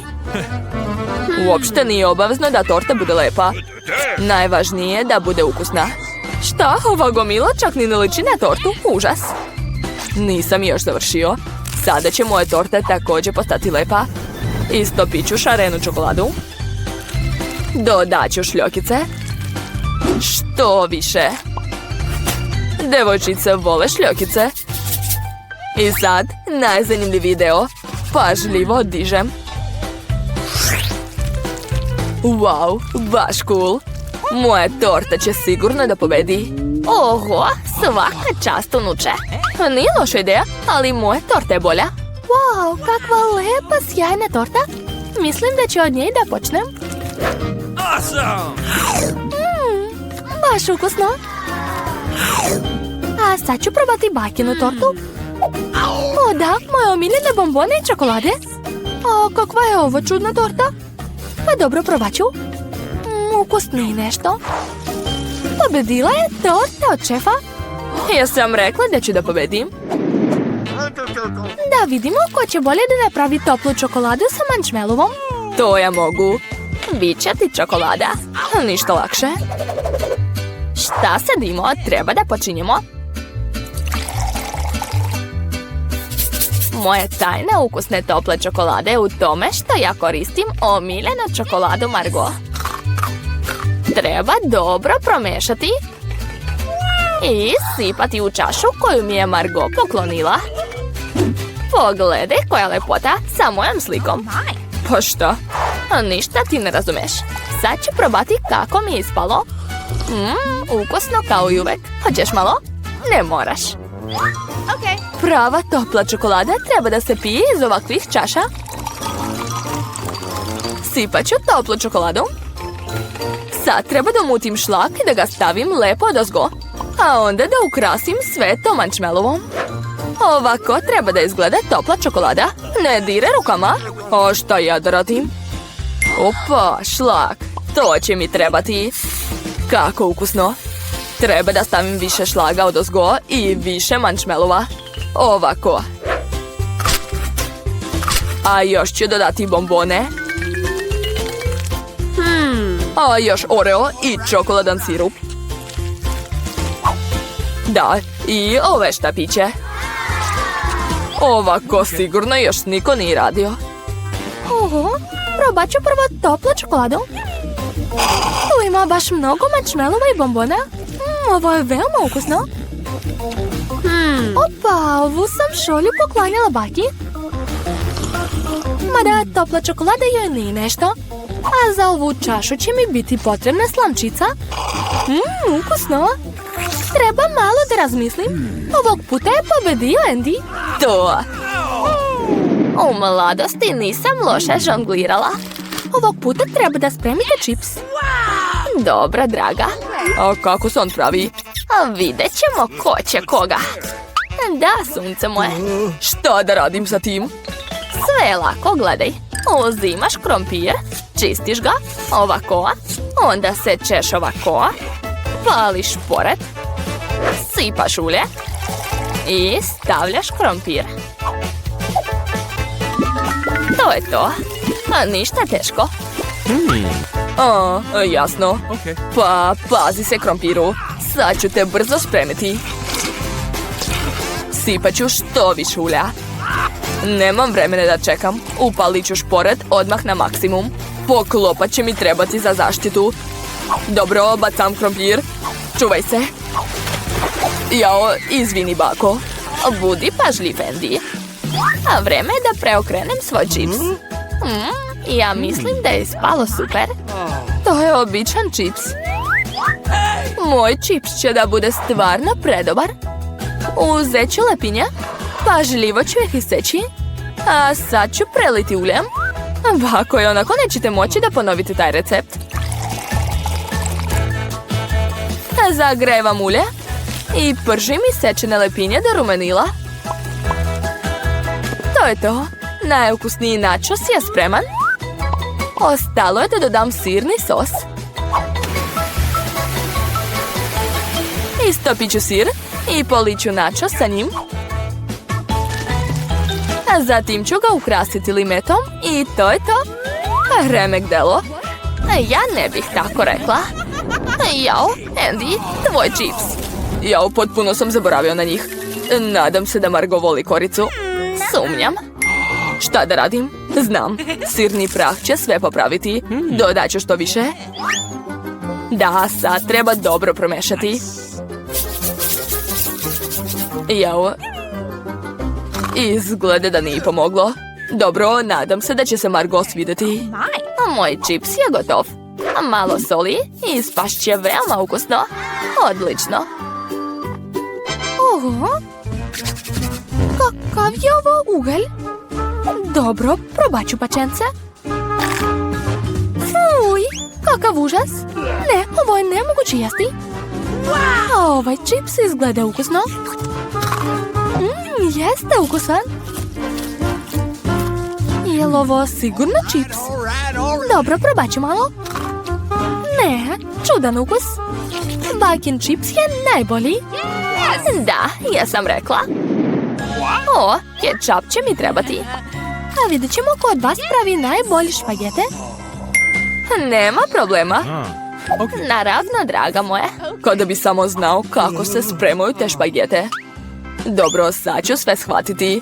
Uopšte nije obavezno da torta bude lepa. Najvažnije je da bude ukusna. Šta, ova gomila čak ni ne liči na tortu? Užas. Nisam još završio. Sada će moja torta također postati lepa. Istopit ću šarenu čokoladu. Dodat ću šljokice. Što više. Devojčice vole šljokice. I sad, najzanimljiviji deo. Pažljivo dižem. Wow, baš cool. Moja torta će sigurno da pobedi. Oho, svaka čast unuče. Nije loša ideja, ali moja torta je bolja. Wow, kakva lepa, sjajna torta. Mislim da ću od nje da počnem. Baš ukusno. A sad ću probati bajkinu tortu. O da, moje omiljene bombone i čokolade. O, kakva je ovo čudna torta. Pa dobro, probat ću. Ukusnije nešto. Pobedila je torta od šefa. Ja sam rekla da ću da pobedim. Da vidimo ko će bolje da napravi toplu čokoladu sa marshmallowom. To ja mogu. Biće ti čokolada. Ništa lakše. Šta sedimo? Treba da počinjemo. Moja tajna ukusne tople čokolade je u tome što ja koristim omiljenu čokoladu Margot. Treba dobro promešati i sipati u čašu koju mi je Margot poklonila. Pogledaj koja lepota sa mojom slikom. Pa šta? Ništa ti ne razumeš. Sad ću probati kako mi je ispalo. Ukusno kao i uvek. Hoćeš malo? Ne moraš. Prava topla čokolada treba da se pije iz ovakvih čaša. Sipat ću toplu čokoladu. Sad treba da umutim šlak i da ga stavim lepo odozgo. A onda da ukrasim sve to marshmallovom. Ovako treba da izgleda topla čokolada. Ne diraj rukama. A šta ja da radim? Opa, šlak. To će mi trebati. Kako ukusno. Treba da stavim više šlaga odozgo i više marshmallova. Ovako. A još ću dodati bombone. A još oreo i čokoladan sirup. Da, i ove štapiće. Ovako sigurno još niko nije radio. Oho, probat ću prvo toplu čokoladu. Tu ima baš mnogo marshmallova i bombona. Ovo je veoma ukusno. Opa, ovu sam šolju poklanjala baki. Mada topla čokolada joj nije nešto. A za ovu čašu će mi biti potrebna slamčica. Ukusno. Treba malo da razmislim. Ovog puta je pobedio Andy. To. U mladosti nisam loše žonglirala. Ovog puta treba da spremite čips. Dobro, draga. A kako se on pravi? A vidjet ćemo ko će koga. Da, sunce moje. Šta da radim sa tim? Sve je lako, gledaj. Uzimaš krompir, čistiš ga, ovako, onda sečeš ovako, pališ pored, sipaš ulje i stavljaš krompir. To je to. A ništa teško. A, jasno. Pa, pazi se krompiru. Sad ću te brzo spremiti. Sipat ću što više ulja. Nemam vremena da čekam. Upalit ću šporet odmah na maksimum. Poklopac će mi trebati za zaštitu. Dobro, bacam krompir. Čuvaj se. Jao, izvini, bako. Budi pažljiv, Andy. A vreme je da preokrenem svoj čips. Ja mislim da je ispalo super. To je običan čips. Moj čips će da bude stvarno predobar. Uzet ću lepinje. Pažljivo ću ih iseći. A sad ću preliti uljem. Bako je onako nećete moći da ponovite taj recept. Zagrevam ulje. I pržim isečene lepinje do rumenila. To je to. Najukusniji načos je spreman. Ostalo je da dodam sirni sos. Istopit ću sir i poliću načos sa njim. A zatim ću ga ukrasiti limetom i to je to. Remek delo. Ja ne bih tako rekla. Jao, Andy, tvoj čips. Jao, potpuno sam zaboravio na njih. Nadam se da Margot voli koricu. Sumnjam. Šta da radim? Znam, sirni prah će sve popraviti. Dodat ću što više. Da, sad treba dobro promešati. Jao. Izgleda da nije pomoglo. Dobro, nadam se da će se Margot svidjeti. Moj čips je gotov. Malo soli i spašće će veoma ukusno. Odlično. Oho. Kakav je ovo ugalj? Dobro, probat ću pačence. Fuj, kakav užas. Ne, ovo je nemoguće jesti. A ovaj čips izgleda ukusno. Jeste ukusan. Je li ovo sigurno čips? Dobro, probat ću malo. Ne, čudan ukus. Bakin čips je najbolji. Da, ja sam rekla. O, kečap će mi trebati. A vidjet ćemo ko od vas pravi najbolji špagete. Nema problema. Naravno, draga moje. Kada bi samo znao kako se spremaju te špagete. Dobro, sad ću sve shvatiti.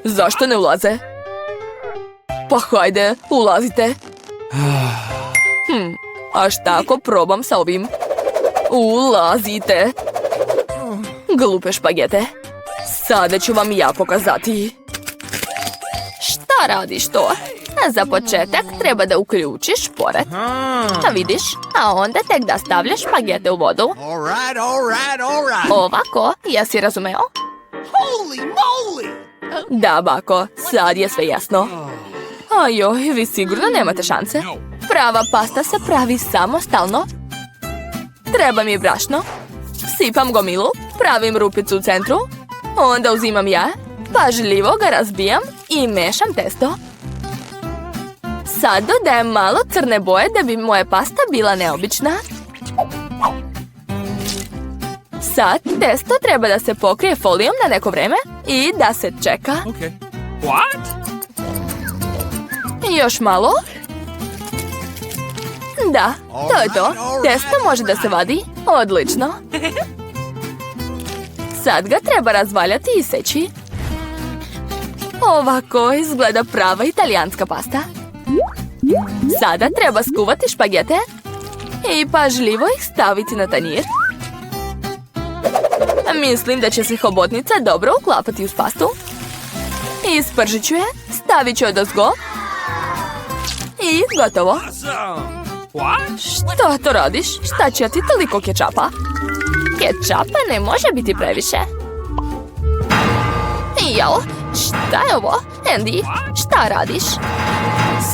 Zašto ne ulaze? Pa hajde, ulazite. A šta ako probam sa ovim? Ulazite. Glupe špagete. Sada ću vam ja pokazati. Šta radiš to? Za početak treba da uključiš pored. A vidiš? A onda tek da stavljaš špagete u vodu. Ovako, jesi razumeo? Da, bako, sad je sve jasno. Ajoj, vi sigurno nemate šanse. Prava pasta se pravi samostalno. Treba mi brašno. Sipam gomilu, pravim rupicu u centru. Onda uzimam jaje, pažljivo ga razbijam i mešam testo. Sad dodajem malo crne boje da bi moja pasta bila neobična. Sad testo treba da se pokrije folijom na neko vreme i da se čeka. Još malo. Da, to je to. Testo može da se vadi. Odlično. Sad ga treba razvaljati i seći. Ovako izgleda prava italijanska pasta. Sada treba skuvati špagete i pažljivo ih staviti na tanjir. Mislim da će se hobotnica dobro uklapati uz pastu. Ispržit ću je, stavit ću je dozgo i gotovo. Što to radiš? Šta će ti toliko kečapa? Kečapa ne može biti previše. Jao, šta je ovo? Andy, šta radiš?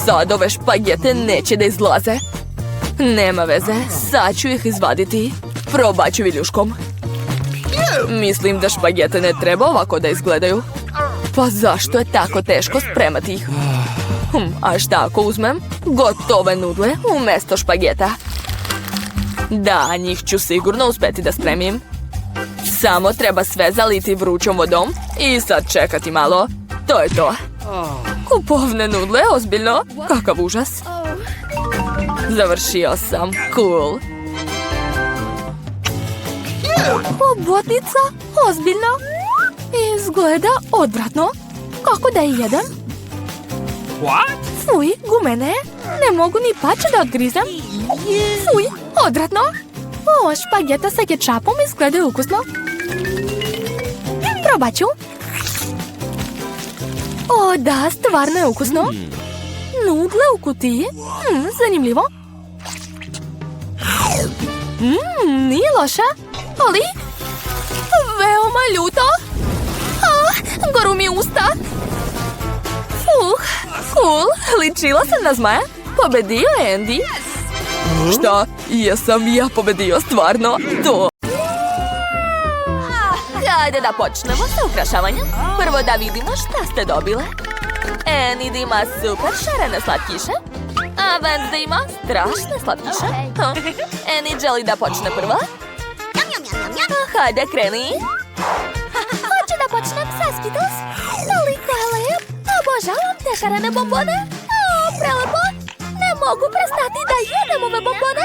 Sad ove špagete neće da izlaze. Nema veze, sad ću ih izvaditi. Probat ću viljuškom. Mislim da špagete ne treba ovako da izgledaju. Pa zašto je tako teško spremati ih? A šta ako uzmem gotove nudle umjesto špageta? Da, njih ću sigurno uspjeti da spremim. Samo treba sve zaliti vrućom vodom i sad čekati malo. To je to. Kupovne nudle, ozbiljno? Kakav užas. Završio sam. Cool. Hobotnica? Ozbiljno? Izgleda odvratno. Kako da je jedem? Fuj, gumene. Ne mogu ni pače da odgrizem. Fuj, odvratno. O, špageta sa kečapom izgleda ukusno. Probat ću. O, da, stvarno je ukusno. Nudle u kutiji. Zanimljivo. Nije loša, ali veoma ljuto. Goru mi usta. Cool, ličila sam na zmaja. Pobedio je Andy. Šta? Jesam ja pobedio, stvarno? To. Hajde da počnemo sa ukrašavanjem. Prvo da vidimo šta ste dobile. Andy ima super šarene slatkiše. A Wednesday ima strašne slatkiše. Andy želi da počne prva. Hajde, kreni. Hoću da počnem sa Skittles. Toliko je lep. Obožavam te šarene bombone. Prelepo. Ne mogu prestati da jedem ove bombone.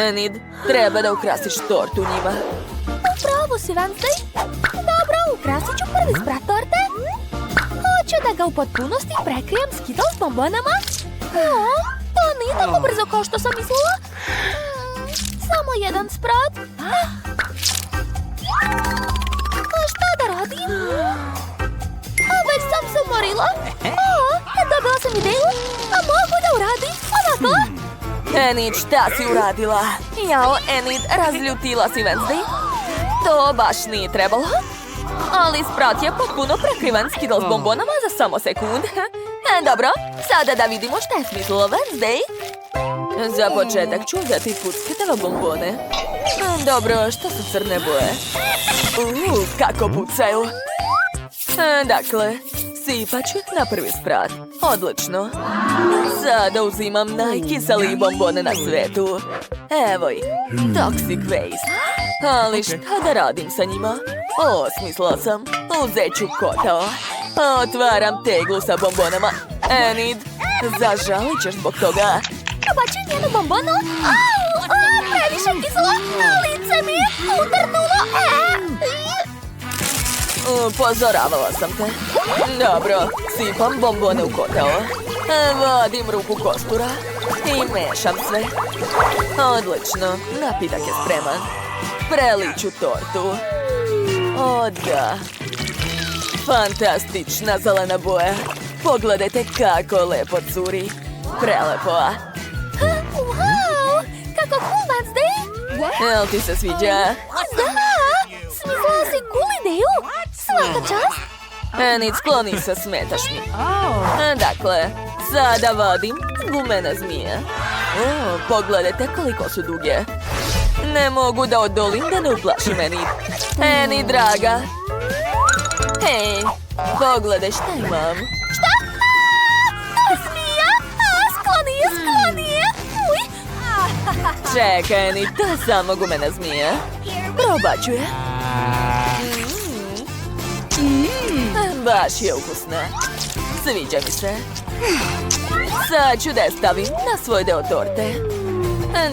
Enid, treba da ukrasiš tortu njima. Upravo si, Wednesday. Dobro, ukrasit ću prvi sprat torte. Hoću da ga u potpunosti prekrijem Skittles bombonama. To nije tako brzo kao što sam mislila. Samo jedan sprat. Šta da radim? Već sam se umorila. Dobila sam ideju. Mogu da uradim Enid, šta si uradila? Jao, Enid, razljutila si Wednesday. To baš nije trebalo. Ali sprat je potpuno prekriven Skittles bombonama za samo sekund. Dobro, sada da vidimo šta je smislila Wednesday. Za početak ću uzeti pucketove bombone. Dobro, što su crne boje? Kako pucaju. Dakle, sipat ću ih na prvi sprat. Odlično. Sada uzimam najkiseliji bombone na svetu. Evo ih, Toxic Waste. Ali šta da radim sa njima? Smislila sam. Uzet ću kotao. Otvaram teglu sa bombonama. Enid, zažalit ćeš zbog toga. Bačim jednu bombonu. Previše kiselo. Lice mi je utrnulo. Upozoravala sam te. Dobro, sipam bombone u kotao. Vadim ruku kostura i mešam sve. Odlično, napitak je spreman. Preliću tortu. O da. Fantastična zelena boja. Pogledajte kako lepo curi. Prelepo. Wow, kako cool, Wednesday. Jel ti se sviđa? Da, smislila si cool ideju. Svaka čast. Enid, skloni se, smetaš mi. Dakle, sada vadim gumene zmije. Pogledajte koliko su duge. Ne mogu da odolim da ne uplašim Enid. Enid, draga. Hej, pogledaj šta imam. Šta? To je zmija. Skloni je. Uj. Čekaj, Enid, to je samo gumena zmija. Probat ću je. Baš je ukusna. Sviđa mi se. Sad ću da je stavim na svoj deo torte.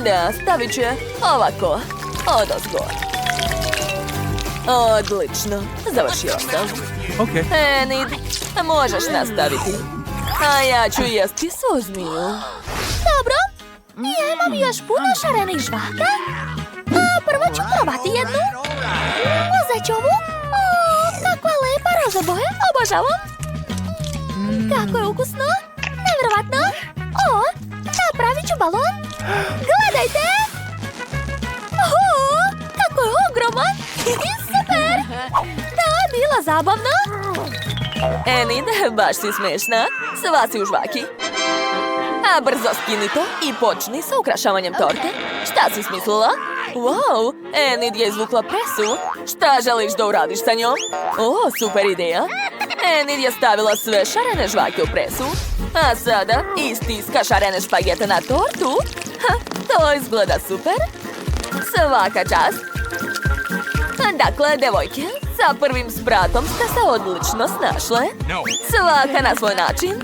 Da, stavit ću je ovako, odozgo. Odlično, završio sam. Enid, možeš nastaviti. A ja ću jesti svu zmiju. Dobro. Ja imam još puno šarenih žvaka. Prvo ću probati jednu. Uzet ću ovu. Kakva lepa roza boja. Obožavam. Kako je ukusno. Nevjerovatno. Napravit ću balon. Gledajte. Kako je ogroman. Super. To je bila zabavno. Enid, baš si smešna. Sva si u žvaki. A brzo skini to i počni sa ukrašavanjem torte. Šta si smislila? Wow, Enid je izvukla presu. Šta želiš da uradiš sa njom? Super ideja. Enid je stavila sve šarene žvake u presu. A sada istiska šarene špagete na tortu. To izgleda super. Svaka čast. Dakle, devojke, sa prvim spratom ste se odlično snašle. Svaka na svoj način.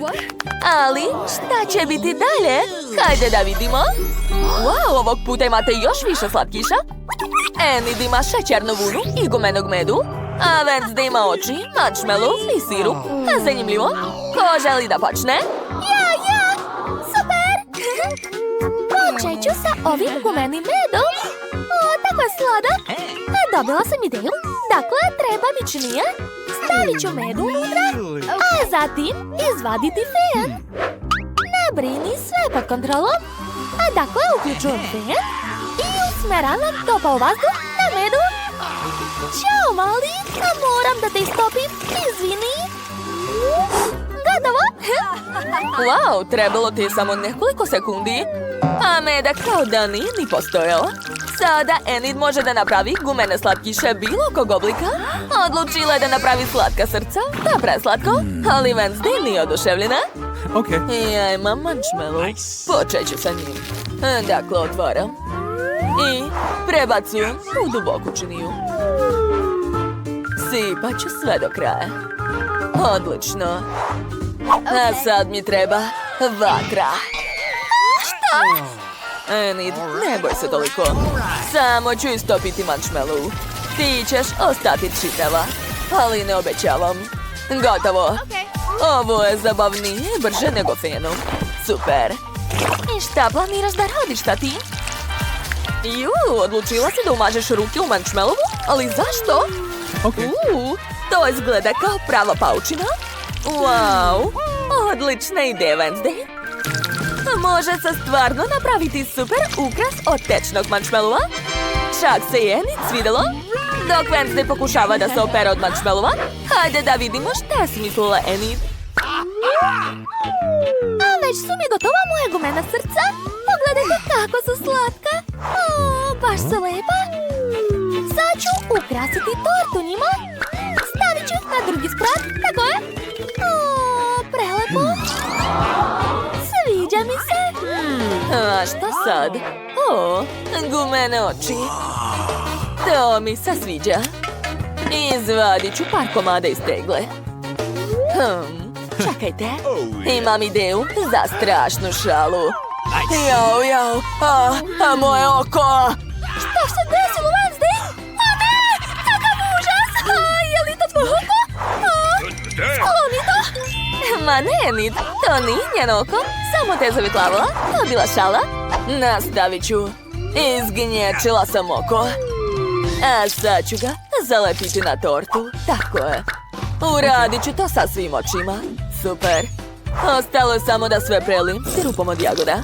Ali šta će biti dalje? Hajde da vidimo. Wow, ovog puta imate još više slatkiša. Enid ima šećernu vunu i gumenog medu. A Wednesday ima oči, marshmallow i sirup. Zanimljivo. Ko želi da počne? Ja. Super. Počet ću sa ovim gumenim medom. Tako je sladak. Dobila sam ideju. Dakle, treba mi činije. Stavit ću med unutra, a zatim izvaditi fen. Ne brini, sve pod kontrolom. Dakle, uključujem fen i usmeravam topao vazduh na medu. Ćao, mali, moram da te istopim. Izvini. Gotovo. Wow, trebalo ti je samo nekoliko sekundi. A medak kao da nije ni postojao. Sada Enid može da napravi gumene slatkiše bilo kog oblika. Odlučila je da napravi slatka srca. To je preslatko, ali Wednesday nije oduševljena. Ja imam marshmallow. Počet ću sa njim. Dakle, otvaram. I prebacujem u duboku činiju. Sipat ću sve do kraja. Odlično. A sad mi treba vatra. Šta? Enid, ne boj se toliko. Samo ću istopiti marshmallow. Ti ćeš ostati čitava, ali ne obećavam. Gotovo. Ovo je zabavnije i brže nego fenu. Super. I šta planiraš da radiš, tati? Odlučila si da umažeš ruke u marshmallowu? Ali zašto? To izgleda kao prava paučina. Wow, odlična ideja, Wednesday. Može se stvarno napraviti super ukras od tečnog marshmallowa. Čak se je Enid svidelo. Dok Wednesday pokušava da se opere od marshmallowa, hajde da vidimo šta je smislila Enid. A već su mi gotova moja gumena srca. Pogledajte kako su slatka. O, baš su lepa. Sad ću ukrasiti tortu njima. Stavit ću na drugi sprat, tako je. O, prelepo. Sviđa mi se. A šta sad? O, gumene oči. To mi se sviđa. Izvadit ću par komada iz tegle. Čekajte. Imam ideju za strašnu šalu. Jau, a moje oko! Šta se desilo, Wednesday? A ne, kakav užas. Je li to tvoj oko? Skloni to. Ma ne, Enid, to nije njeno oko. Samo te zavitlavala. To je bila šala. Nastavit ću. Izgnječila sam oko. A sad ću ga zalepiti na tortu. Tako je. Uradit ću to sa svim očima. Super. Ostalo je samo da sve prelim sirupom od jagoda.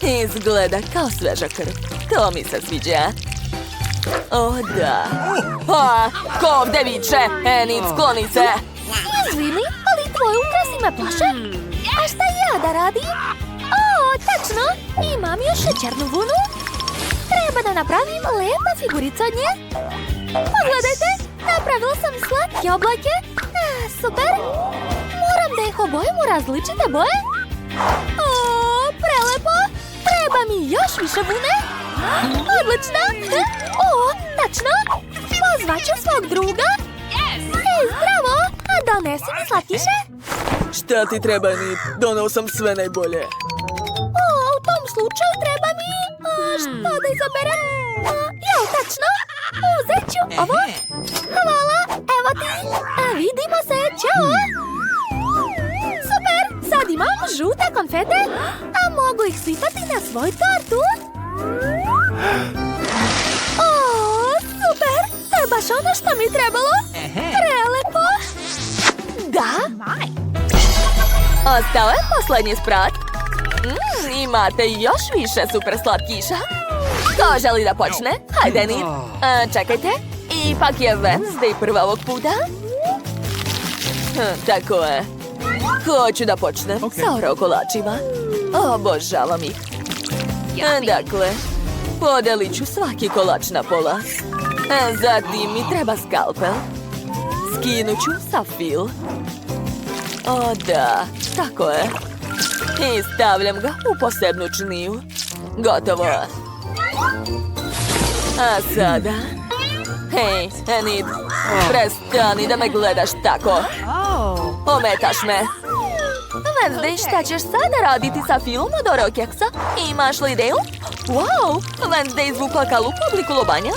Izgleda kao sveža krv. To mi se sviđa. O, da. Ko ovde viče? Enid, skloni se. Izvini, ali tvoj ukras me plaše. A šta ja da radim? O, tačno. Imam još šećernu vunu. Treba da napravim lepa figurica od nje. Pogledajte, napravila sam slatke oblake. Super. Moram da ih obojim u različite boje. O, prelepo. Treba mi još više vune. Odlično. O, tačno. Pozvaću svog druga. Ej, zdravo. A donesi mi slatkiše? Šta ti treba, Enid? Donao sam sve najbolje. O, u tom slučaju treba mi... šta da izaberem? Jel, tačno? Uzet ću ovo. Hvala, evo ti. Vidimo se, ćao. Super, sad imam žute konfete, a mogu ih sipati na svoju tortu. O, super, to je baš ono što mi trebalo. Prelepo. Da? Ostao je posljednji sprat. Imate još više super slatkiša. Ko želi da počne? Hajde, Enid. Čekajte, ipak je Wednesday prva ovog puta. Tako je. Hoću da počnem sa Oreo kolačima. Obožavam ih. Dakle, podelit ću svaki kolač na pola. Zatim mi treba skalpel. Skinut ću sa fil. O da, tako je. I stavljam ga u posebnu činiju. Gotovo. A sada... Hej, Enid, prestani da me gledaš tako. Ometaš me. Wednesday, šta ćeš sada raditi sa filom od Oreo keksa? Imaš li ideju? Wow, Wednesday izvukla kalup u obliku lobanja.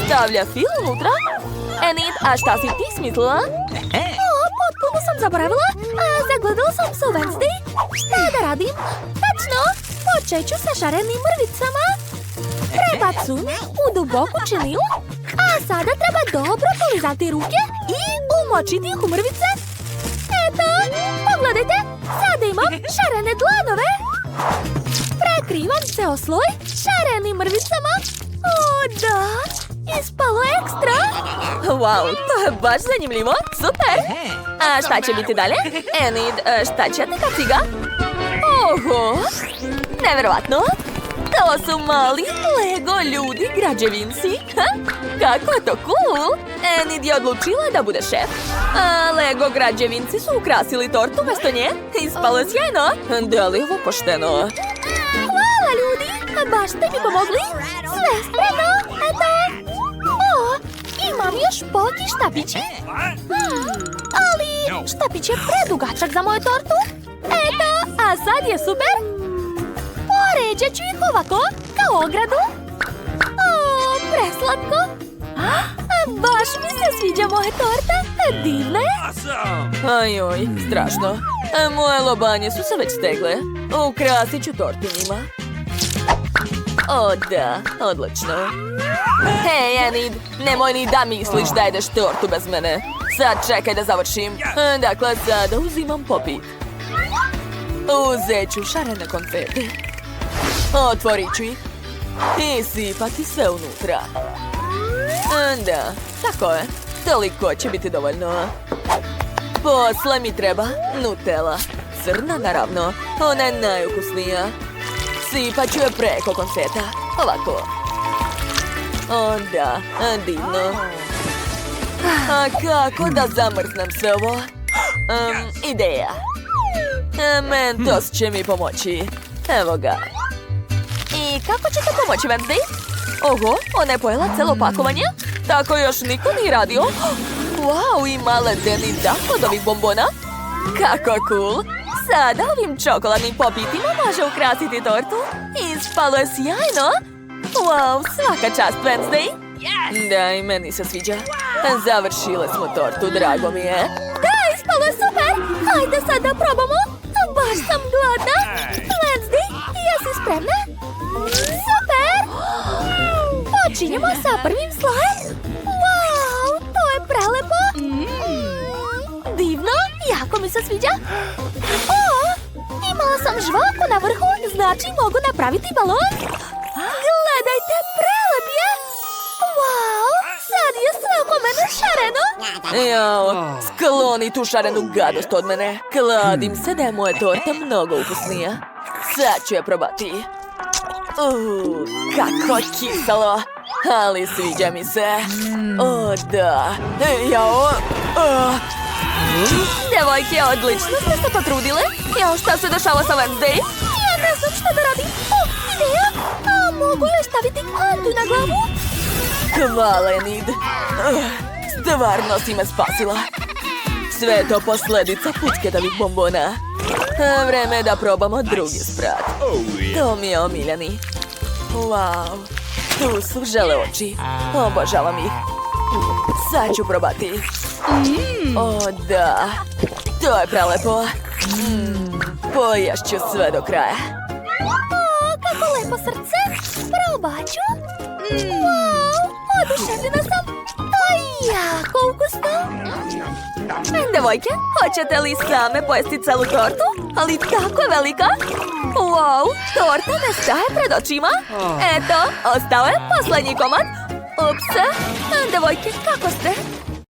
Stavlja fil unutra. Enid, a šta si ti smislila? Potpuno sam zaboravila. Zagledala sam se u Wednesday. Šta da radim? Tačno, počet ću sa šarenim mrvicama. Prebacum u duboku činiju. A sada treba dobro polizati ruke i umočiti ih u mrvice. Eto, pogledajte, sada imam šarene dlanove. Prekrivam ceo sloj šarenim mrvicama. O, da, ispalo ekstra. Wow, to je baš zanimljivo. Super. A šta će biti dalje? Enid, šta ćete kaciga? Oho, neverovatno. To su mali Lego ljudi građevinci. Kako je to cool. Enid je odlučila da bude šef. A Lego građevinci su ukrasili tortu mesto nje. Ispalo je sjajno. Da li je ovo pošteno? Hvala, ljudi, baš ste mi pomogli. Sve spremno, eto. O, imam još poki štapići. Ali štapić je predugačak za moju tortu. Eto, a sad je super. Poređat ću ih ovako, kao ogradu. O, preslatko. Baš mi se sviđa moja torta. Divna je. Ajoj, strašno. Moje lobanje su se već stegle. Ukrasit ću tortu njima. O da, odlično. Hej, Enid, nemoj ni da misliš da jedeš tortu bez mene. Sad čekaj da završim. Dakle, sada uzimam popit. Uzet ću šarene konfeti. Otvorit ću ih. I sipati sve unutra. Da, tako je. Toliko će biti dovoljno. Posle mi treba Nutella. Crna, naravno. Ona je najukusnija. Sipat ću je preko konfeta. Ovako. Onda, divno. A kako da zamrznem sve ovo? Ideja. Mentos će mi pomoći. Evo ga. I kako će to pomoći, Wednesday? Oho, ona je pojela celo pakovanje? Tako još niko nije radio. Wow, ima ledeni dah od ovih bombona. Kako cool. Sada ovim čokoladnim popitima može ukrasiti tortu. Ispalo je sjajno. Wow, svaka čast, Wednesday. Da, i meni se sviđa. Završile smo tortu, drago mi je. Da, ispalo je super! Hajde sad da probamo! Baš sam gladna! Wednesday, jesi spremna? Super! Počinjemo sa prvim slojem! Wow, to je prelepo! Divno, jako mi se sviđa! O, imala sam žvaku na vrhu, znači mogu napraviti balon! Gledajte, prelep je! Wow, sad je sve oko mene šareno! Jao, skloni tu šarenu gadost od mene. Kladim se da je moja torta mnogo ukusnija. Sad ću je probati. Kako kiselo. Ali sviđa mi se. O, da. Jao. Devojke, odlično ste se potrudile. Jao, šta se dešava sa Wednesday? Ja ne znam šta da radim. O, ideja! A mogu joj staviti kantu na glavu? Hvala, Enid. Stvarno si me spasila. Sve je to posljedica pucketavih bombona. Vreme je da probamo drugi sprat. To mi je omiljeni. Wow, tu su žele oči. Obožavam ih. Sad ću probati. O, da. To je prelepo. Poješću sve do kraja. O, kako lepo srce! Probat ću! Wow, oduševljena sam! To je jako ukusno! Devojke, hoćete li same pojesti celu tortu? Ali tako je velika! Wow, torta ne staje pred očima! Eto, ostao je posljednji komad! Ups, devojke, kako ste?